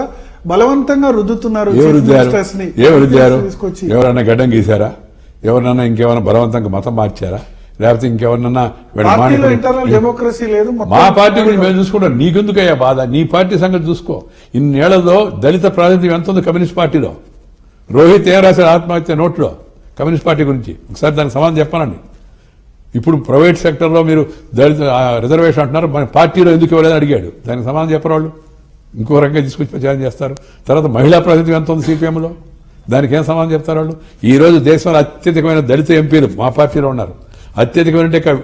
బలవంతంగా రుద్దుతున్నారు. ఎవరన్నా గడ్డం గీశారా? ఎవరన్నా ఇంకేమైనా బలవంతంగా మతం మార్చారా? లేకపోతే ఇంకెవరినన్నా వీళ్ళ పార్టీలో మానిటరీ- ఇంటర్నల్ డెమోక్రసీ లేదు మొత్తం మా పార్టీ గురించి మేము చూసుకుంటాం, నీకెందుకయ్యా బాధ? నీ పార్టీ సంగతి చూసుకో. ఇన్నేళ్లలో దళిత ప్రాతినిధ్యం ఎంత ఉంది కమ్యూనిస్ట్ పార్టీలో? రోహిత్ ఏం రాశాడు ఆత్మహత్య నోట్లో కమ్యూనిస్ట్ పార్టీ గురించి? ఒకసారి దానికి సమాధానం చెప్పానండి. ఇప్పుడు ప్రైవేట్ సెక్టర్లో మీరు దళిత రిజర్వేషన్ అంటున్నారు, మన పార్టీలో ఎందుకు ఇవ్వలేదని అడిగాడు. దానికి సమాధానం చెప్పరు వాళ్ళు, ఇంకో రకంగా తీసుకొచ్చి ప్రచారం చేస్తారు. తర్వాత మహిళా ప్రాతినిధ్యం ఎంత ఉంది సిపిఎంలో, దానికి ఏం సమాధానం చెప్తారు వాళ్ళు? ఈ రోజు దేశంలో అత్యధికమైన దళిత ఎంపీలు మా పార్టీలో ఉన్నారు. అత్యధికమైన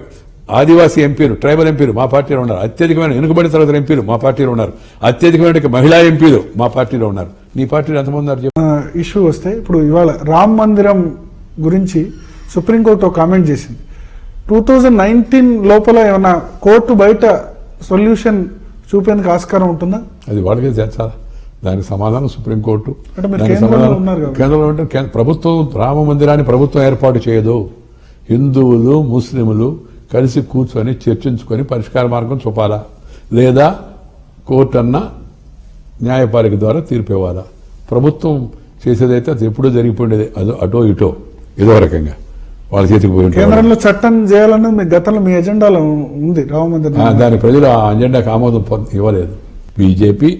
ఆదివాసీ ఎంపీలు, ట్రైబల్ ఎంపీలు మా పార్టీలో ఉన్నారు. అత్యధికమైన వెనుకబడిన తరగతి ఎంపీలు మా పార్టీలో ఉన్నారు. అత్యధికమైన మహిళా ఎంపీలు మా పార్టీలో ఉన్నారు. నీ పార్టీలో ఎంతమంది ఉన్నారు చెప్పు? ఇష్యూ వస్తే ఇప్పుడు ఇవాళ రామ్ మందిరం గురించి సుప్రీంకోర్టు కామెంట్ చేసింది. 2019 లోపల ఏమన్నా కోర్టు బయట సొల్యూషన్ చూపేందుకు ఆస్కారం ఉంటుందా? అది వాళ్ళకే చేర్చాలా? దానికి సమాధానం సుప్రీంకోర్టు. అంటే మీరు దానికి కేంద్రంలో సమాధానం ఉన్నారు కాబట్టి. కేంద్రంలో ఉంటే ప్రభుత్వం రామ మందిరాన్ని ప్రభుత్వం ఏర్పాటు చేయదు. హిందువులు ముస్లింలు కలిసి కూర్చొని చర్చించుకొని పరిష్కార మార్గం చూపాలా, లేదా కోర్టు అన్న న్యాయపాలిక ద్వారా తీర్పు ఇవ్వాలా? ప్రభుత్వం చేసేదైతే అది ఎప్పుడూ జరిగిపోయింది, అది అటో ఇటో ఏదో రకంగా వాళ్ళ చేతికి పోయి ఉంటుంది. కేంద్రంలో చట్టం చేయాలన్నది మీ గతంలో మీ ఎజెండాలో ఉంది రామ మందిరం. దాని ప్రజలు ఆ అజెండాకి ఆమోదం ఇవ్వలేదు. బీజేపీ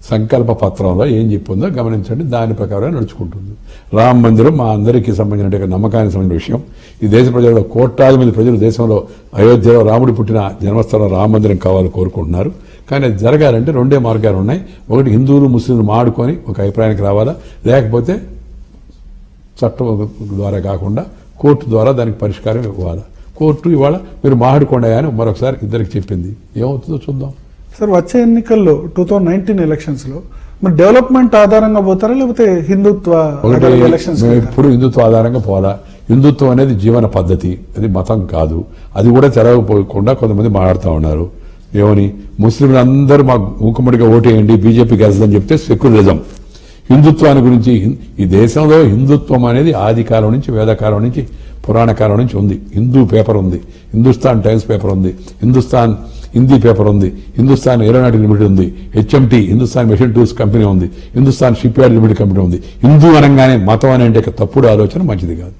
సంకల్ప పత్రంలో ఏం చెప్పిందో గమనించండి, దాని ప్రకారం నడుచుకుంటుంది. రామ మందిరం మా అందరికీ సంబంధించిన నమ్మకానికి సంబంధించిన విషయం. ఈ దేశ ప్రజల్లో కోట్లాది మంది ప్రజలు దేశంలో అయోధ్యలో రాముడు పుట్టిన జన్మస్థలం రామ మందిరం కావాలని కోరుకుంటున్నారు. కానీ అది జరగాలంటే రెండే మార్గాలు ఉన్నాయి. ఒకటి హిందువులు ముస్లింలు మాడుకొని ఒక అభిప్రాయానికి రావాలా, లేకపోతే చట్టం ద్వారా కాకుండా కోర్టు ద్వారా దానికి పరిష్కారం ఇవ్వాలా. కోర్టు ఇవాళ మీరు మాట్లాడుకోండి అని మరొకసారి ఇద్దరికి చెప్పింది. ఏమవుతుందో చూద్దాం. సార్ వచ్చే ఎన్నికల్లో 2019 ఎలక్షన్స్ లో మరి డెవలప్మెంట్ ఆధారంగా పోతారా లేకపోతే హిందుత్వ ఒకటి ఎలక్షన్స్? మేము ఎప్పుడు హిందుత్వ ఆధారంగా పోలా. హిందుత్వం అనేది జీవన పద్ధతి, అది మతం కాదు. అది కూడా తెరవపోకుండా కొంతమంది మాట్లాడుతూ ఉన్నారు. ఏమని? ముస్లింలందరూ మా మూకుమ్మడిగా ఓటేయండి బీజేపీ గెలుస్తుందని చెప్తే సెక్యులరిజం. హిందుత్వాన్ని గురించి ఈ దేశంలో హిందుత్వం అనేది ఆది కాలం నుంచి, వేదకాలం నుంచి, పురాణ కాలం నుంచి ఉంది. హిందూ పేపర్ ఉంది, హిందుస్థాన్ టైమ్స్ పేపర్ ఉంది, హిందుస్థాన్ హిందీ పేపర్ ఉంది, హిందుస్థాన్ ఏరోనాటిక్ లిమిటెడ్ ఉంది, HMT Hindustan machine tools company ఉంది, Hindustan ship yard limited company ఉంది. హిందూ అనగానే మతం అనే తప్పుడు ఆలోచన మంచిది కాదు.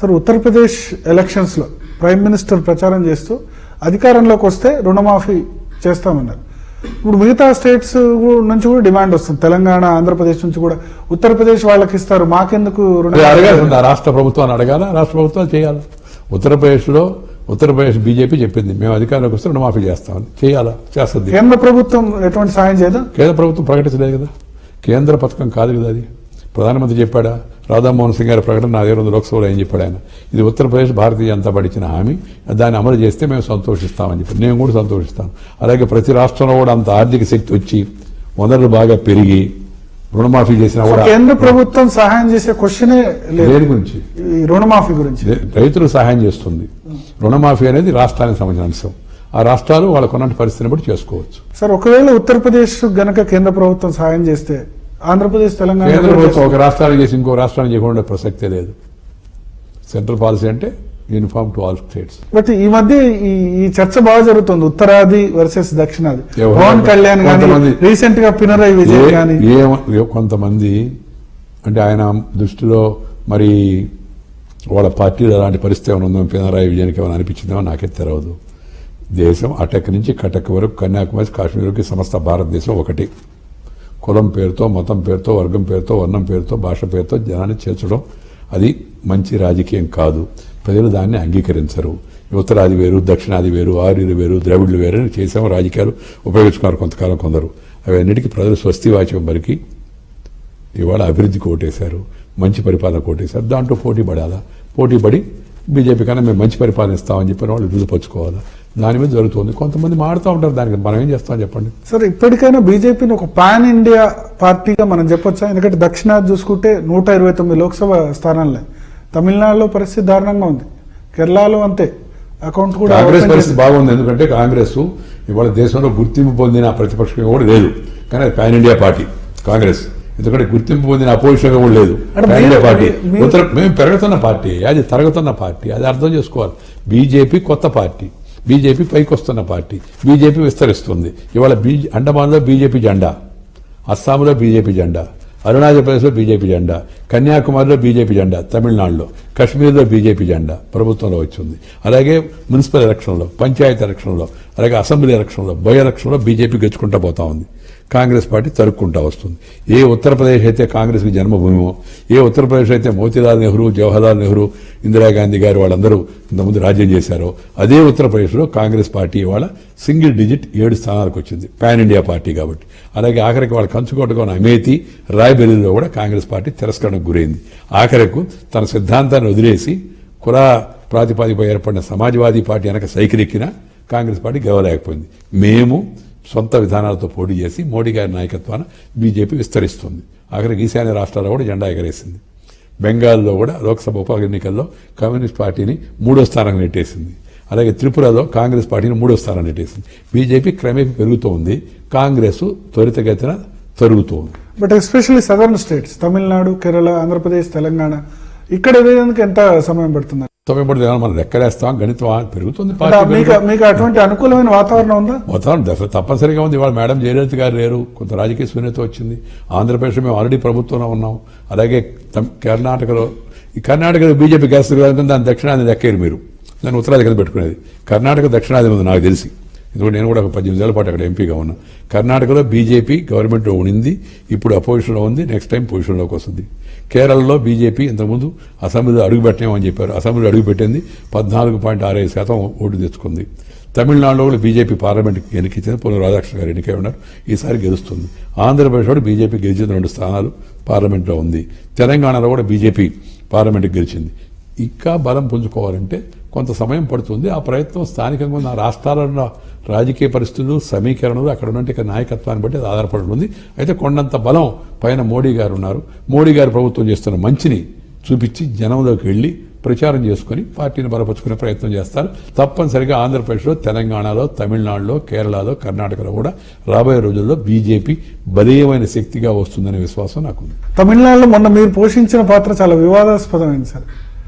సార్ ఉత్తరప్రదేశ్ ఎలక్షన్స్ లో ప్రైమ్ మినిస్టర్ ప్రచారం చేస్తూ అధికారంలోకి వస్తే రుణమాఫీ చేస్తామన్నారు. ఇప్పుడు మిగతా స్టేట్స్ నుంచి కూడా డిమాండ్ వస్తుంది, తెలంగాణ ఆంధ్రప్రదేశ్ నుంచి కూడా ఉత్తరప్రదేశ్ వాళ్ళకి ఇస్తారు, మాకెందుకు అది అడగాల్సింది రాష్ట్ర ప్రభుత్వాన్ని అడగాల, రాష్ట్ర ప్రభుత్వాలు చేయాలి. ఉత్తరప్రదేశ్ బీజేపీ చెప్పింది మేము అధికారంలోకి వస్తే రుణమాఫీ చేస్తామని. చేయాలా? చేస్తుంది. కేంద్ర ప్రభుత్వం ఎటువంటి సాయం చేయదా? కేంద్ర ప్రభుత్వం ప్రకటించలేదు కదా, కేంద్ర పథకం కాదు కదా అది. ప్రధానమంత్రి చెప్పాడా? రాధామోహన్ సింగ్ గారి ప్రకటన 4 లోక్సభలో ఏం చెప్పాడు ఆయన? ఇది ఉత్తరప్రదేశ్ భారతీయ జనతా పార్టీ ఇచ్చిన హామీ, దాన్ని అమలు చేస్తే మేము సంతోషిస్తామని చెప్పి. నేను కూడా సంతోషిస్తాను. అలాగే ప్రతి రాష్ట్రంలో కూడా అంత ఆర్థిక శక్తి వచ్చి వనరులు బాగా పెరిగి రుణమాఫీ చేసినా కూడా కేంద్ర ప్రభుత్వం సహాయం చేసే క్వశ్చనే లేదు. దేని గురించి? ఈ రుణమాఫీ గురించి రైతులు సహాయం చేస్తుంది. రుణమాఫీ అనేది రాష్ట్రానికి సంబంధించిన అంశం. ఆ రాష్ట్రాలు వాళ్ళకున్న పరిస్థితిని బట్టి చేసుకోవచ్చు. సార్ ఒకవేళ ఉత్తరప్రదేశ్ గనక కేంద్ర ప్రభుత్వం సహాయం చేస్తే ఆంధ్రప్రదేశ్ తెలంగాణ కేంద్ర ప్రభుత్వం ఒక రాష్ట్రానికి చేసి ఇంకో రాష్ట్రానికి చేయకుండా ప్రసక్తే లేదు. సెంట్రల్ పాలసీ అంటే uniform to all states. But ఈ మధ్య ఈ చర్చ బాగా జరుగుతుంది, ఉత్తరాది వర్సెస్ దక్షిణాది. ఎవరు? పవన్ కళ్యాణ్ గానీ కొంతమంది- రీసెంట్ గా పినరయ్ విజయన్ గానీ కొంతమంది అంటే ఆయన దృష్టిలో మరి వాళ్ళ పార్టీలో అలాంటి పరిస్థితి ఏమైనా ఉందో, పినరాయి విజయానికి ఏమైనా అనిపించిందేమో నాకే తెలియదు. దేశం అటక్ నుంచి కటక్ వరకు, కన్యాకుమారి కాశ్మీర్ వరకు సమస్త భారతదేశం ఒకటి. కులం పేరుతో, మతం పేరుతో, వర్గం పేరుతో, వర్ణం పేరుతో, భాష పేరుతో జనాన్ని చేర్చడం అది మంచి రాజకీయం కాదు. ప్రజలు దాన్ని అంగీకరించరు. ఉత్తరాది వేరు, దక్షిణాది వేరు, ఆర్యులు వేరు, ద్రవిడులు వేరు అని చేసాము. రాజకీయాలు ఉపయోగించుకున్నారు కొంతకాలం కొందరు. అవన్నిటికీ ప్రజలు స్వస్తివాచకం వరకు ఇవాళ అభివృద్ధికి ఓటేశారు, మంచి పరిపాలన ఓటేశారు. దాంట్లో పోటీ పడాలా? పోటీ పడి బీజేపీ కన్నా మేము మంచి పరిపాలన ఇస్తామని చెప్పిన వాళ్ళు రుజుపరుచుకోవాలా? దాని మీద జరుగుతుంది. కొంతమంది మాడుతూ ఉంటారు, దానికి మనం ఏం చేస్తామని చెప్పండి. సార్ ఇప్పటికైనా బీజేపీని ఒక పాన్ ఇండియా పార్టీగా మనం చెప్పొచ్చా? ఎందుకంటే దక్షిణాది చూసుకుంటే 129 లోక్సభ స్థానాలే. తమిళనాడులో పరిస్థితి దారుణంగా ఉంది, కేరళలో అంతే. అకౌంట్ కూడా కాంగ్రెస్ పరిస్థితి బాగుంది. ఎందుకంటే కాంగ్రెస్ ఇవాళ దేశంలో గుర్తింపు పొందిన ప్రతిపక్షం కూడా లేదు. కానీ అది పాన్ ఇండియా పార్టీ కాంగ్రెస్. ఎందుకంటే గుర్తింపు పొందిన అపోజిషన్ కూడా లేదు. పాన్ ఇండియా పార్టీ మేము పెరుగుతున్న పార్టీ, అది తరగుతున్న పార్టీ, అది అర్థం చేసుకోవాలి. బీజేపీ కొత్త పార్టీ, బీజేపీ పైకి వస్తున్న పార్టీ, బీజేపీ విస్తరిస్తుంది. ఇవాళ అండమాన్లో బీజేపీ జెండా, అస్సాంలో బీజేపీ జెండా, అరుణాచల్ ప్రదేశ్లో బీజేపీ జెండా, కన్యాకుమారిలో బీజేపీ జెండా, తమిళనాడులో, కశ్మీర్లో బీజేపీ జెండా ప్రభుత్వంలో వచ్చింది. అలాగే మున్సిపల్ ఎలక్షన్లో, పంచాయతీ ఎలక్షన్లో, అలాగే అసెంబ్లీ ఎలక్షన్లో, బై ఎలక్షన్లో బీజేపీ గెలుచుకుంటా పోతా ఉంది. కాంగ్రెస్ పార్టీ తరుక్కుంటా వస్తుంది. ఏ ఉత్తరప్రదేశ్ అయితే కాంగ్రెస్కి జన్మభూమిమో, ఏ ఉత్తరప్రదేశ్ అయితే మోతీలాల్ నెహ్రూ, జవహర్లాల్ నెహ్రూ, ఇందిరాగాంధీ గారు వాళ్ళందరూ ఇంతకుముందు రాజ్యం చేశారో, అదే ఉత్తరప్రదేశ్లో కాంగ్రెస్ పార్టీ ఇవాళ సింగిల్ డిజిట్ 7 స్థానాలకు వచ్చింది, పాన్ ఇండియా పార్టీ కాబట్టి. అలాగే ఆఖరికి వాళ్ళ కంచుకోటగా ఉన్న అమేథీ, రాయ్బెరీలో కూడా కాంగ్రెస్ పార్టీ తిరస్కరణకు గురైంది. ఆఖరకు తన సిద్ధాంతాన్ని వదిలేసి కుల ప్రాతిపదికపై ఏర్పడిన సమాజ్వాదీ పార్టీ వెనక సైకిలెక్కిన కాంగ్రెస్ పార్టీ గెలవలేకపోయింది. మేము సొంత విధానాలతో పోటీ చేసి మోడీ గారి నాయకత్వాన బీజేపీ విస్తరిస్తుంది. ఆఖరికి ఈశాన్య రాష్ట్రాల్లో కూడా జెండా ఎగరేసింది. బెంగాల్లో కూడా లోక్సభ ఉప ఎన్నికల్లో కమ్యూనిస్ట్ పార్టీని 3వ స్థానానికి నెట్టేసింది. అలాగే త్రిపురలో కాంగ్రెస్ పార్టీని 3వ స్థానాన్ని నెట్టేసింది. బీజేపీ క్రమేపీ పెరుగుతూ ఉంది, కాంగ్రెస్ త్వరితగతిన తరుగుతూ ఉంది. But especially southern states, Tamil Nadu, Kerala, Andhra Pradesh, Telangana, ఇక్కడ ఎదిగేందుకు ఎంత సమయం పడుతుంది? సమయం పడుతుంది. మనం లెక్కలేస్తాం, గణితం పెరుగుతుంది. మీకు అటువంటి అనుకూలమైన వాతావరణం ఉందా? వాతావరణం తప్పనిసరిగా ఉంది. ఇవాళ మేడం జయలలిత గారు లేరు, కొంత రాజకీయ శూన్యత వచ్చింది. ఆంధ్రప్రదేశ్లో మేము ఆల్రెడీ ప్రభుత్వంలో ఉన్నాం. అలాగే కర్ణాటకలో బీజేపీ గెలుస్తుంది కదా, దాని దక్షిణాది లెక్కేరు మీరు, దాన్ని ఉత్తరాది కింద పెట్టుకునేది. కర్ణాటక దక్షిణాది ఉంది నాకు తెలిసి, ఎందుకంటే నేను కూడా ఒక 18 ఏళ్ల పాటు అక్కడ ఎంపీగా ఉన్నా. కర్ణాటకలో బీజేపీ గవర్నమెంట్లో ఉండింది, ఇప్పుడు అపోజిషన్లో ఉంది, నెక్స్ట్ టైం పొజిషన్లోకి వస్తుంది. కేరళలో బీజేపీ ఇంతకుముందు అసెంబ్లీలో అడుగుపెట్టామని చెప్పారు, అసెంబ్లీలో అడుగుపెట్టింది, 14.65% ఓటు తెచ్చుకుంది. తమిళనాడులో కూడా బీజేపీ పార్లమెంట్కి ఎన్నికించింది, పొన్నం రాధాకృష్ణ గారు ఎన్నికై ఉన్నారు, ఈసారి గెలుస్తుంది. ఆంధ్రప్రదేశ్ కూడా బీజేపీ గెలిచిన 2 స్థానాలు పార్లమెంట్లో ఉంది. తెలంగాణలో కూడా బీజేపీ పార్లమెంట్కి గెలిచింది. ఇంకా బలం పుంజుకోవాలంటే కొంత సమయం పడుతుంది. ఆ ప్రయత్నం స్థానికంగా ఉన్న రాష్ట్రాలలో రాజకీయ పరిస్థితులు, సమీకరణలు, అక్కడ ఉన్నట్టు నాయకత్వాన్ని బట్టి అది ఆధారపడి ఉంటుంది. అయితే కొండంత బలం పైన మోడీ గారు ఉన్నారు. మోడీ గారు ప్రభుత్వం చేస్తున్న మంచిని చూపించి జనంలోకి వెళ్ళి ప్రచారం చేసుకుని పార్టీని బలపరుచుకునే ప్రయత్నం చేస్తారు. తప్పనిసరిగా ఆంధ్రప్రదేశ్లో, తెలంగాణలో, తమిళనాడులో, కేరళలో, కర్ణాటకలో కూడా రాబోయే రోజుల్లో బీజేపీ బలీయమైన శక్తిగా వస్తుందనే విశ్వాసం నాకుంది. తమిళనాడులో మొన్న మీరు పోషించిన పాత్ర చాలా వివాదాస్పదమైంది సార్.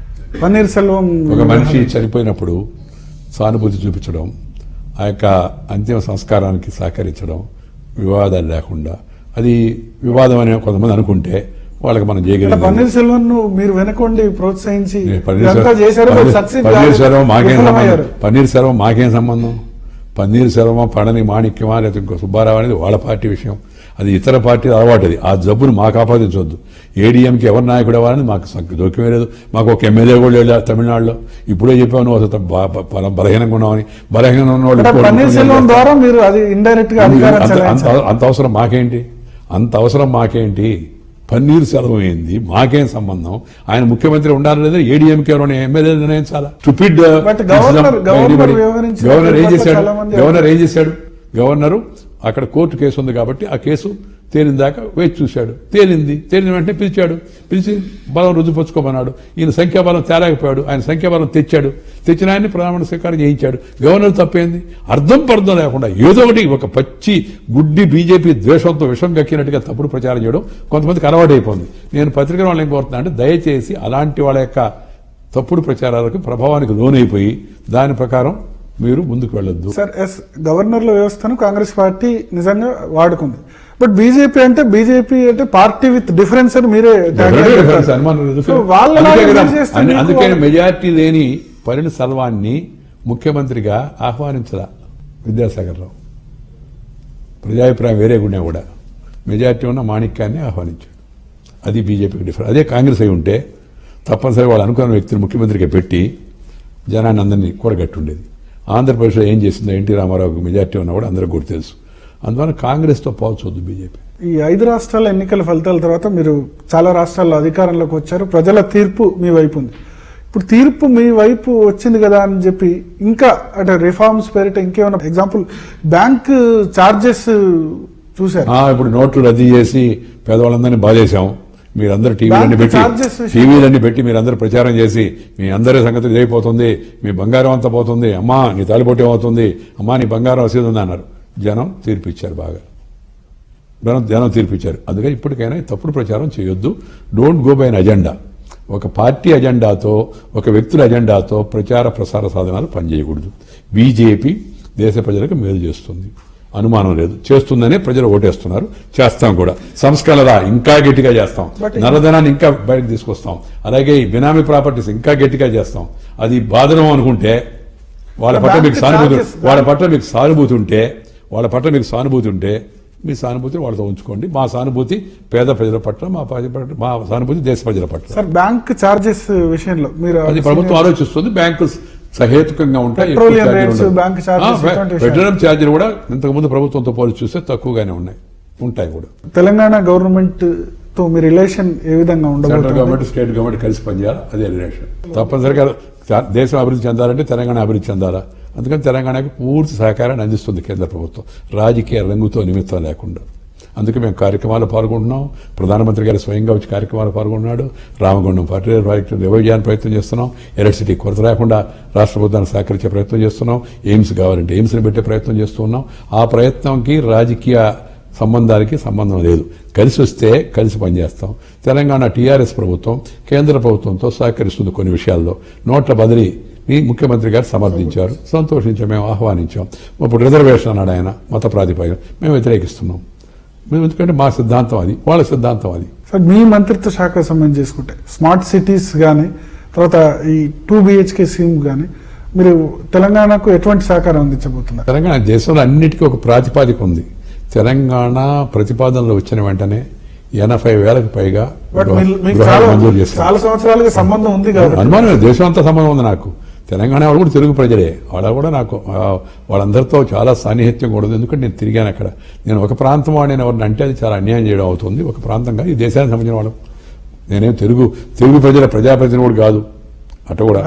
పన్నీర్ సెల్వం ఒక మనిషి చనిపోయినప్పుడు సానుభూతి చూపించడం, ఆ యొక్క అంతిమ సంస్కారానికి సహకరించడం, వివాదాలు లేకుండా, అది వివాదం అని కొంతమంది అనుకుంటే వాళ్ళకి మనం చేయగలిగింది. పన్నీర్ సెల్వం మీరు వెనకొండి ప్రోత్సహించి పన్నీర్ సెల్వం మాకేం సంబంధం? పన్నీర్ సెల్వం, పడని మాణిక్యమా, లేకపోతే ఇంకో సుబ్బారావు అనేది వాళ్ళ పార్టీ విషయం. అది ఇతర పార్టీ అలవాటు. అది ఆ జబ్బును మాకు ఆపాదించవద్దు. ఏడీఎంకి ఎవరు నాయకుడు అవ్వాలని మాకు దొరికమే లేదు. మాకు ఒక ఎమ్మెల్యే కూడా లేదు తమిళనాడులో. ఇప్పుడే చెప్పావు నువ్వు అసలు బలహీనంగా ఉన్నామని. బలహీనంగా ఉన్నవాళ్ళు అంత అవసరం మాకేంటి? అంత అవసరం మాకేంటి? పన్నీర్ సెల్వం ఏంది? మాకేం సంబంధం? ఆయన ముఖ్యమంత్రి ఉండాలి లేదా ఏడీఎంకే ఎమ్మెల్యే నిర్ణయించాలా? స్టూపిడ్. గవర్నర్ ఏం చేశాడు? గవర్నరు అక్కడ కోర్టు కేసు ఉంది కాబట్టి ఆ కేసు తేలిన దాకా వేచి చూశాడు. తేలిన వెంటనే పిలిచి బలం రుజుపరుచుకోమన్నాడు. ఈయన సంఖ్యాబలం తేలేకపోయాడు, ఆయన సంఖ్యాబలం తెచ్చిన ఆయన్ని ప్రమాణ స్వీకారం చేయించాడు. గవర్నర్ తప్పేంది? అర్థం లేకుండా ఏదో ఒకటి ఒక పచ్చి గుడ్డి బీజేపీ ద్వేషంతో విషం గక్కినట్టుగా తప్పుడు ప్రచారం చేయడం కొంతమందికి అలవాటు అయిపోయింది. నేను పత్రికల వాళ్ళని ఏం కోరుతున్నా అంటే, దయచేసి అలాంటి వాళ్ళ యొక్క తప్పుడు ప్రచారాలకు ప్రభావానికి లోనైపోయి దాని ప్రకారం మీరు ముందుకు వెళ్ళొద్దు. సార్, గవర్నర్ల వ్యవస్థను కాంగ్రెస్ పార్టీ నిజంగా వాడుకుంది. బట్ బీజేపీ అంటే పార్టీ విత్ డిఫరెన్స్ అని మీరే అందుకని మెజార్టీ లేని పన్నీర్ సెల్వాన్ని ముఖ్యమంత్రిగా ఆహ్వానించరా విద్యాసాగర్రావు. ప్రజాభిప్రాయం వేరేగున్నా కూడా మెజార్టీ ఉన్న మాణిక్యాన్ని ఆహ్వానించాడు. అది బీజేపీకి డిఫరెన్స్. అదే కాంగ్రెస్ అయి ఉంటే తప్పనిసరిగా వాళ్ళు అనుకున్న వ్యక్తిని ముఖ్యమంత్రిగా పెట్టి జనాన్ని అందరినీ కూరగట్టుండేది. ఆంధ్రప్రదేశ్లో ఏం చేసిందో ఎన్టీ రామారావుకి మెజార్టీ ఉన్నా కూడా అందరికీ కూడా తెలుసు. అందువల్ల కాంగ్రెస్తో పోల్చొద్దు బీజేపీ. ఈ 5 రాష్ట్రాల ఎన్నికల ఫలితాల తర్వాత మీరు చాలా రాష్ట్రాల్లో అధికారంలోకి వచ్చారు. ప్రజల తీర్పు మీ వైపు ఉంది. ఇప్పుడు తీర్పు మీ వైపు వచ్చింది కదా అని చెప్పి ఇంకా అంటే రిఫార్మ్స్ పేరిట ఇంకేమైనా, ఎగ్జాంపుల్ బ్యాంక్ చార్జెస్ చూశారు. ఇప్పుడు నోట్లు రద్దు చేసి పేదవాళ్ళందరినీ బాధేశాం. మీరందరూ టీవీలన్నీ పెట్టి మీరందరూ ప్రచారం చేసి మీ అందరి సంగతి ఇదైపోతుంది, మీ బంగారం అంతా పోతుంది, అమ్మా నీ తాలిబొట్టు ఏమవుతుంది, అమ్మా నీ బంగారం రసీదు ఉంది అన్నారు. జనం తీర్పిచ్చారు. బాగా జనం తీర్పిచ్చారు. అందుకని ఇప్పటికైనా తప్పుడు ప్రచారం చేయొద్దు. Don't go by an agenda. ఒక పార్టీ అజెండాతో, ఒక వ్యక్తుల అజెండాతో ప్రచార ప్రసార సాధనాలు పనిచేయకూడదు. బీజేపీ దేశ ప్రజలకు మేలు చేస్తుంది. అనుమానం లేదు. చేస్తుందని ప్రజలు ఓటేస్తున్నారు. చేస్తాం కూడా. సంస్కరణ ఇంకా గట్టిగా చేస్తాం. నల్లధనాన్ని ఇంకా బయటకు తీసుకొస్తాం. అలాగే ఈ బినామీ ప్రాపర్టీస్ ఇంకా గట్టిగా చేస్తాం. అది బాధనం అనుకుంటే వాళ్ళ పట్ల మీకు సానుభూతి ఉంటే మీ సానుభూతిని వాళ్ళతో ఉంచుకోండి. మా సానుభూతి పేద ప్రజల పట్ల, మా సానుభూతి దేశ ప్రజల పట్ల. సార్, బ్యాంక్ చార్జెస్ విషయంలో మీరు అది ప్రభుత్వం ఆలోచిస్తుంది. బ్యాంకు సహేతుకంగా ఉంటాయి. పెట్రోలియం ఛార్జీలు కూడా ఇంతకుముందు ప్రభుత్వంతో పోల్చి చూస్తే తక్కువగానే ఉంటాయి కూడా. తెలంగాణ గవర్నమెంట్ తో మీ రిలేషన్ ఏ విధంగా ఉండదు? సెంట్రల్ గవర్నమెంట్, స్టేట్ గవర్నమెంట్ కలిసి పనిచేయాలి. అదే రిలేషన్. తప్పనిసరిగా దేశం అభివృద్ధి చెందాలంటే తెలంగాణ అభివృద్ధి చెందాలా. అందుకని తెలంగాణకు పూర్తి సహకారాన్ని అందిస్తుంది కేంద్ర ప్రభుత్వం, రాజకీయ రంగుతో నిమిత్తం లేకుండా. అందుకే మేము కార్యక్రమాలు పాల్గొంటున్నాం. ప్రధానమంత్రి గారు స్వయంగా వచ్చి కార్యక్రమాలు పాల్గొన్నాడు. రామగుండం ఫర్టిలైజర్ ప్రాజెక్టు రివైవ్ ప్రయత్నం చేస్తున్నాం. ఎలక్ట్రిసిటీ కొరత లేకుండా రాష్ట్ర ప్రభుత్వాన్ని సహకరించే ప్రయత్నం చేస్తున్నాం. ఎయిమ్స్ కావాలంటే ఎయిమ్స్ని పెట్టే ప్రయత్నం చేస్తున్నాం. ఆ ప్రయత్నంకి రాజకీయ సంబంధానికి సంబంధం లేదు. కలిసి వస్తే కలిసి పనిచేస్తాం. తెలంగాణ టీఆర్ఎస్ ప్రభుత్వం కేంద్ర ప్రభుత్వంతో సహకరిస్తుంది కొన్ని విషయాల్లో. నోట్ల బదిలీని ముఖ్యమంత్రి గారు సమర్థించారు, సంతోషించాం, మేము ఆహ్వానించాం. ఇప్పుడు రిజర్వేషన్ అన్నాడు ఆయన, మత ప్రాతిపదికన మేము వ్యతిరేకిస్తున్నాం. మేము ఎందుకంటే మా సిద్ధాంతం అది, వాళ్ళ సిద్ధాంతం అది. సార్, మీ మంత్రిత్వ శాఖ సంబంధించి చేసుకుంటే స్మార్ట్ సిటీస్ కానీ, తర్వాత ఈ 2 BHK స్కీమ్ కానీ మీరు తెలంగాణకు ఎటువంటి సహకారం అందించబోతున్నారు? తెలంగాణ దేశంలో అన్నిటికీ ఒక ప్రాతిపాదిక ఉంది. తెలంగాణ ప్రతిపాదనలు వచ్చిన వెంటనే 80,000కు పైగా మంజూరు చేశారు. చాలా సంవత్సరాలుగా సంబంధం ఉంది కదా. అనుమానం, దేశం అంతా సంబంధం ఉంది నాకు. తెలంగాణ వాళ్ళు కూడా తెలుగు ప్రజలే. వాళ్ళ కూడా నాకు వాళ్ళందరితో చాలా సాన్నిహిత్యం కూడా ఉంది. ఎందుకంటే నేను తిరిగాను అక్కడ. నేను ఒక ప్రాంతం వాడిని ఎవరిని అంటే అది చాలా అన్యాయం చేయడం అవుతుంది. ఒక ప్రాంతంగా ఈ దేశానికి సంబంధించిన వాళ్ళు. నేనేం తెలుగు ప్రజల ప్రజాప్రతినిధి కూడా కాదు. అటు కూడా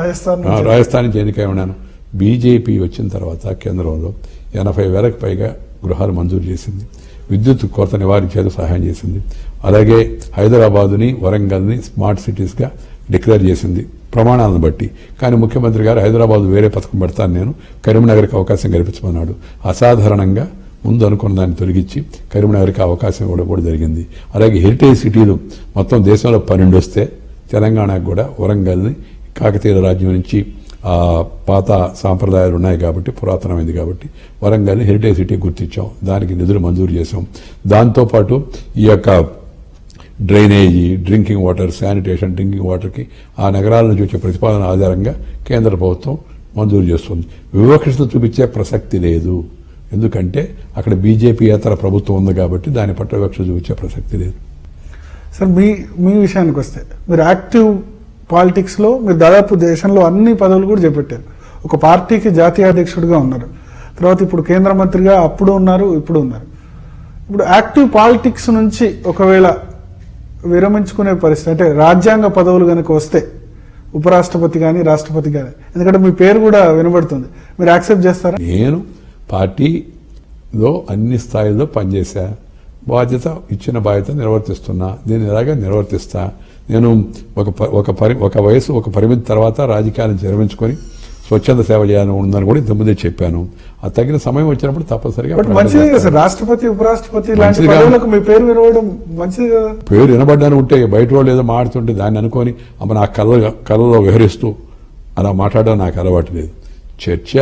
రాజస్థాన్ నుంచి ఎన్నికై ఉన్నాను. బీజేపీ వచ్చిన తర్వాత కేంద్రంలో 80,000కు పైగా గృహాలు మంజూరు చేసింది. విద్యుత్ కొరత నివారించేందుకు సహాయం చేసింది. అలాగే హైదరాబాదుని, వరంగల్ని స్మార్ట్ సిటీస్గా డిక్లేర్ చేసింది ప్రమాణాలను బట్టి. కానీ ముఖ్యమంత్రి గారు హైదరాబాద్ వేరే పథకం పెడతాను, నేను కరీంనగర్కి అవకాశం కల్పించమన్నాడు. అసాధారణంగా ముందు అనుకున్న దాన్ని తొలగించి కరీంనగర్కి అవకాశం ఇవ్వడం కూడా జరిగింది. అలాగే హెరిటేజ్ సిటీలు మొత్తం దేశంలో 12 వస్తే తెలంగాణకు కూడా వరంగల్ని కాకతీయ రాజ్యం నుంచి పాత సాంప్రదాయాలు ఉన్నాయి కాబట్టి, పురాతనమైంది కాబట్టి వరంగల్ని హెరిటేజ్ సిటీ గుర్తించాం. దానికి నిధులు మంజూరు చేసాం. దాంతోపాటు ఈ యొక్క drainage, drinking water, sanitation, drinking వాటర్కి ఆ నగరాల నుంచి వచ్చే ప్రతిపాదన ఆధారంగా కేంద్ర ప్రభుత్వం మంజూరు చేస్తుంది. వివక్షత చూపించే ప్రసక్తి లేదు. ఎందుకంటే అక్కడ బీజేపీయేతర ప్రభుత్వం ఉంది కాబట్టి దాని పట్ల వివక్ష చూపించే ప్రసక్తి లేదు. సార్, మీ విషయానికి వస్తే మీరు యాక్టివ్ పాలిటిక్స్లో మీరు దాదాపు దేశంలో అన్ని పదవులు కూడా చేపట్టారు. ఒక పార్టీకి జాతీయ అధ్యక్షుడిగా ఉన్నారు, తర్వాత ఇప్పుడు కేంద్ర మంత్రిగా అప్పుడు ఉన్నారు, ఇప్పుడు ఉన్నారు. ఇప్పుడు యాక్టివ్ పాలిటిక్స్ నుంచి ఒకవేళ విరమించుకునే పరిస్థితి, అంటే రాజ్యాంగ పదవులు కనుక వస్తే ఉపరాష్ట్రపతి కానీ రాష్ట్రపతి కానీ, ఎందుకంటే మీ పేరు కూడా వినబడుతుంది, మీరు యాక్సెప్ట్ చేస్తారా? నేను పార్టీలో అన్ని స్థాయిల్లో పనిచేశా. ఇచ్చిన బాధ్యత నిర్వర్తిస్తున్నా. దీన్ని ఎలాగా నిర్వర్తిస్తా. నేను ఒక వయసు, ఒక పరిమితి తర్వాత రాజకీయాలను విరమించుకొని స్వచ్ఛంద సేవ చేయాలని ఉందని కూడా ఇంతకుముందే చెప్పాను. ఆ తగిన సమయం వచ్చినప్పుడు తప్పనిసరిగా. మంచిది కదా సార్, రాష్ట్రపతి, ఉపరాష్ట్రపతి లాంటి పదవులకు మీ పేరు వినవడం మంచిది కదా. పేరు వినబడ్డాను ఉంటే బయట వాళ్ళు ఏదో మాడుతుంటే దాన్ని అనుకొని నా కళలో విహరిస్తూ అలా మాట్లాడడం నాకు అలవాటు లేదు. చర్చ,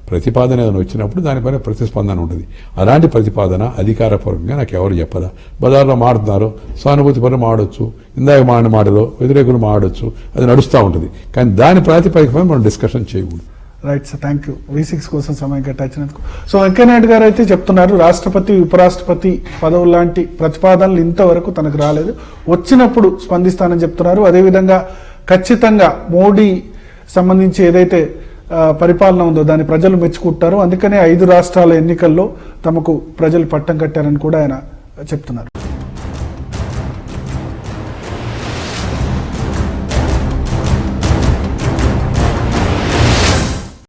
ప్రతిపాదన ఏదైనా వచ్చినప్పుడు దానిపైన ప్రతిస్పందన ఉంటుంది. అలాంటి ప్రతిపాదన అధికారపూర్వకంగా నాకు ఎవరు చెప్పదా. బజార్లో మాడుతున్నారు, సానుభూతి పనులు మాడొచ్చు, ఇందాక మాడిన మాటలో వ్యతిరేకులు మాడొచ్చు, అది నడుస్తూ ఉంటుంది. కానీ దాని ప్రాతిపదికపై మనం డిస్కషన్ చేయకూడదు. Right sir, thank you. V6 కోసం సమయం కేటాయించినందుకు. సో వెంకయ్యనాయుడు గారు అయితే చెప్తున్నారు, రాష్ట్రపతి, ఉపరాష్ట్రపతి పదవులు లాంటి ప్రతిపాదనలు ఇంతవరకు తనకు రాలేదు, వచ్చినప్పుడు స్పందిస్తానని చెప్తున్నారు. అదేవిధంగా ఖచ్చితంగా మోడీ సంబంధించి ఏదైతే పరిపాలన ఉందో దాన్ని ప్రజలు మెచ్చుకుంటారు. అందుకనే 5 రాష్ట్రాల ఎన్నికల్లో తమకు ప్రజలు పట్టం కట్టారని కూడా ఆయన చెప్తున్నారు.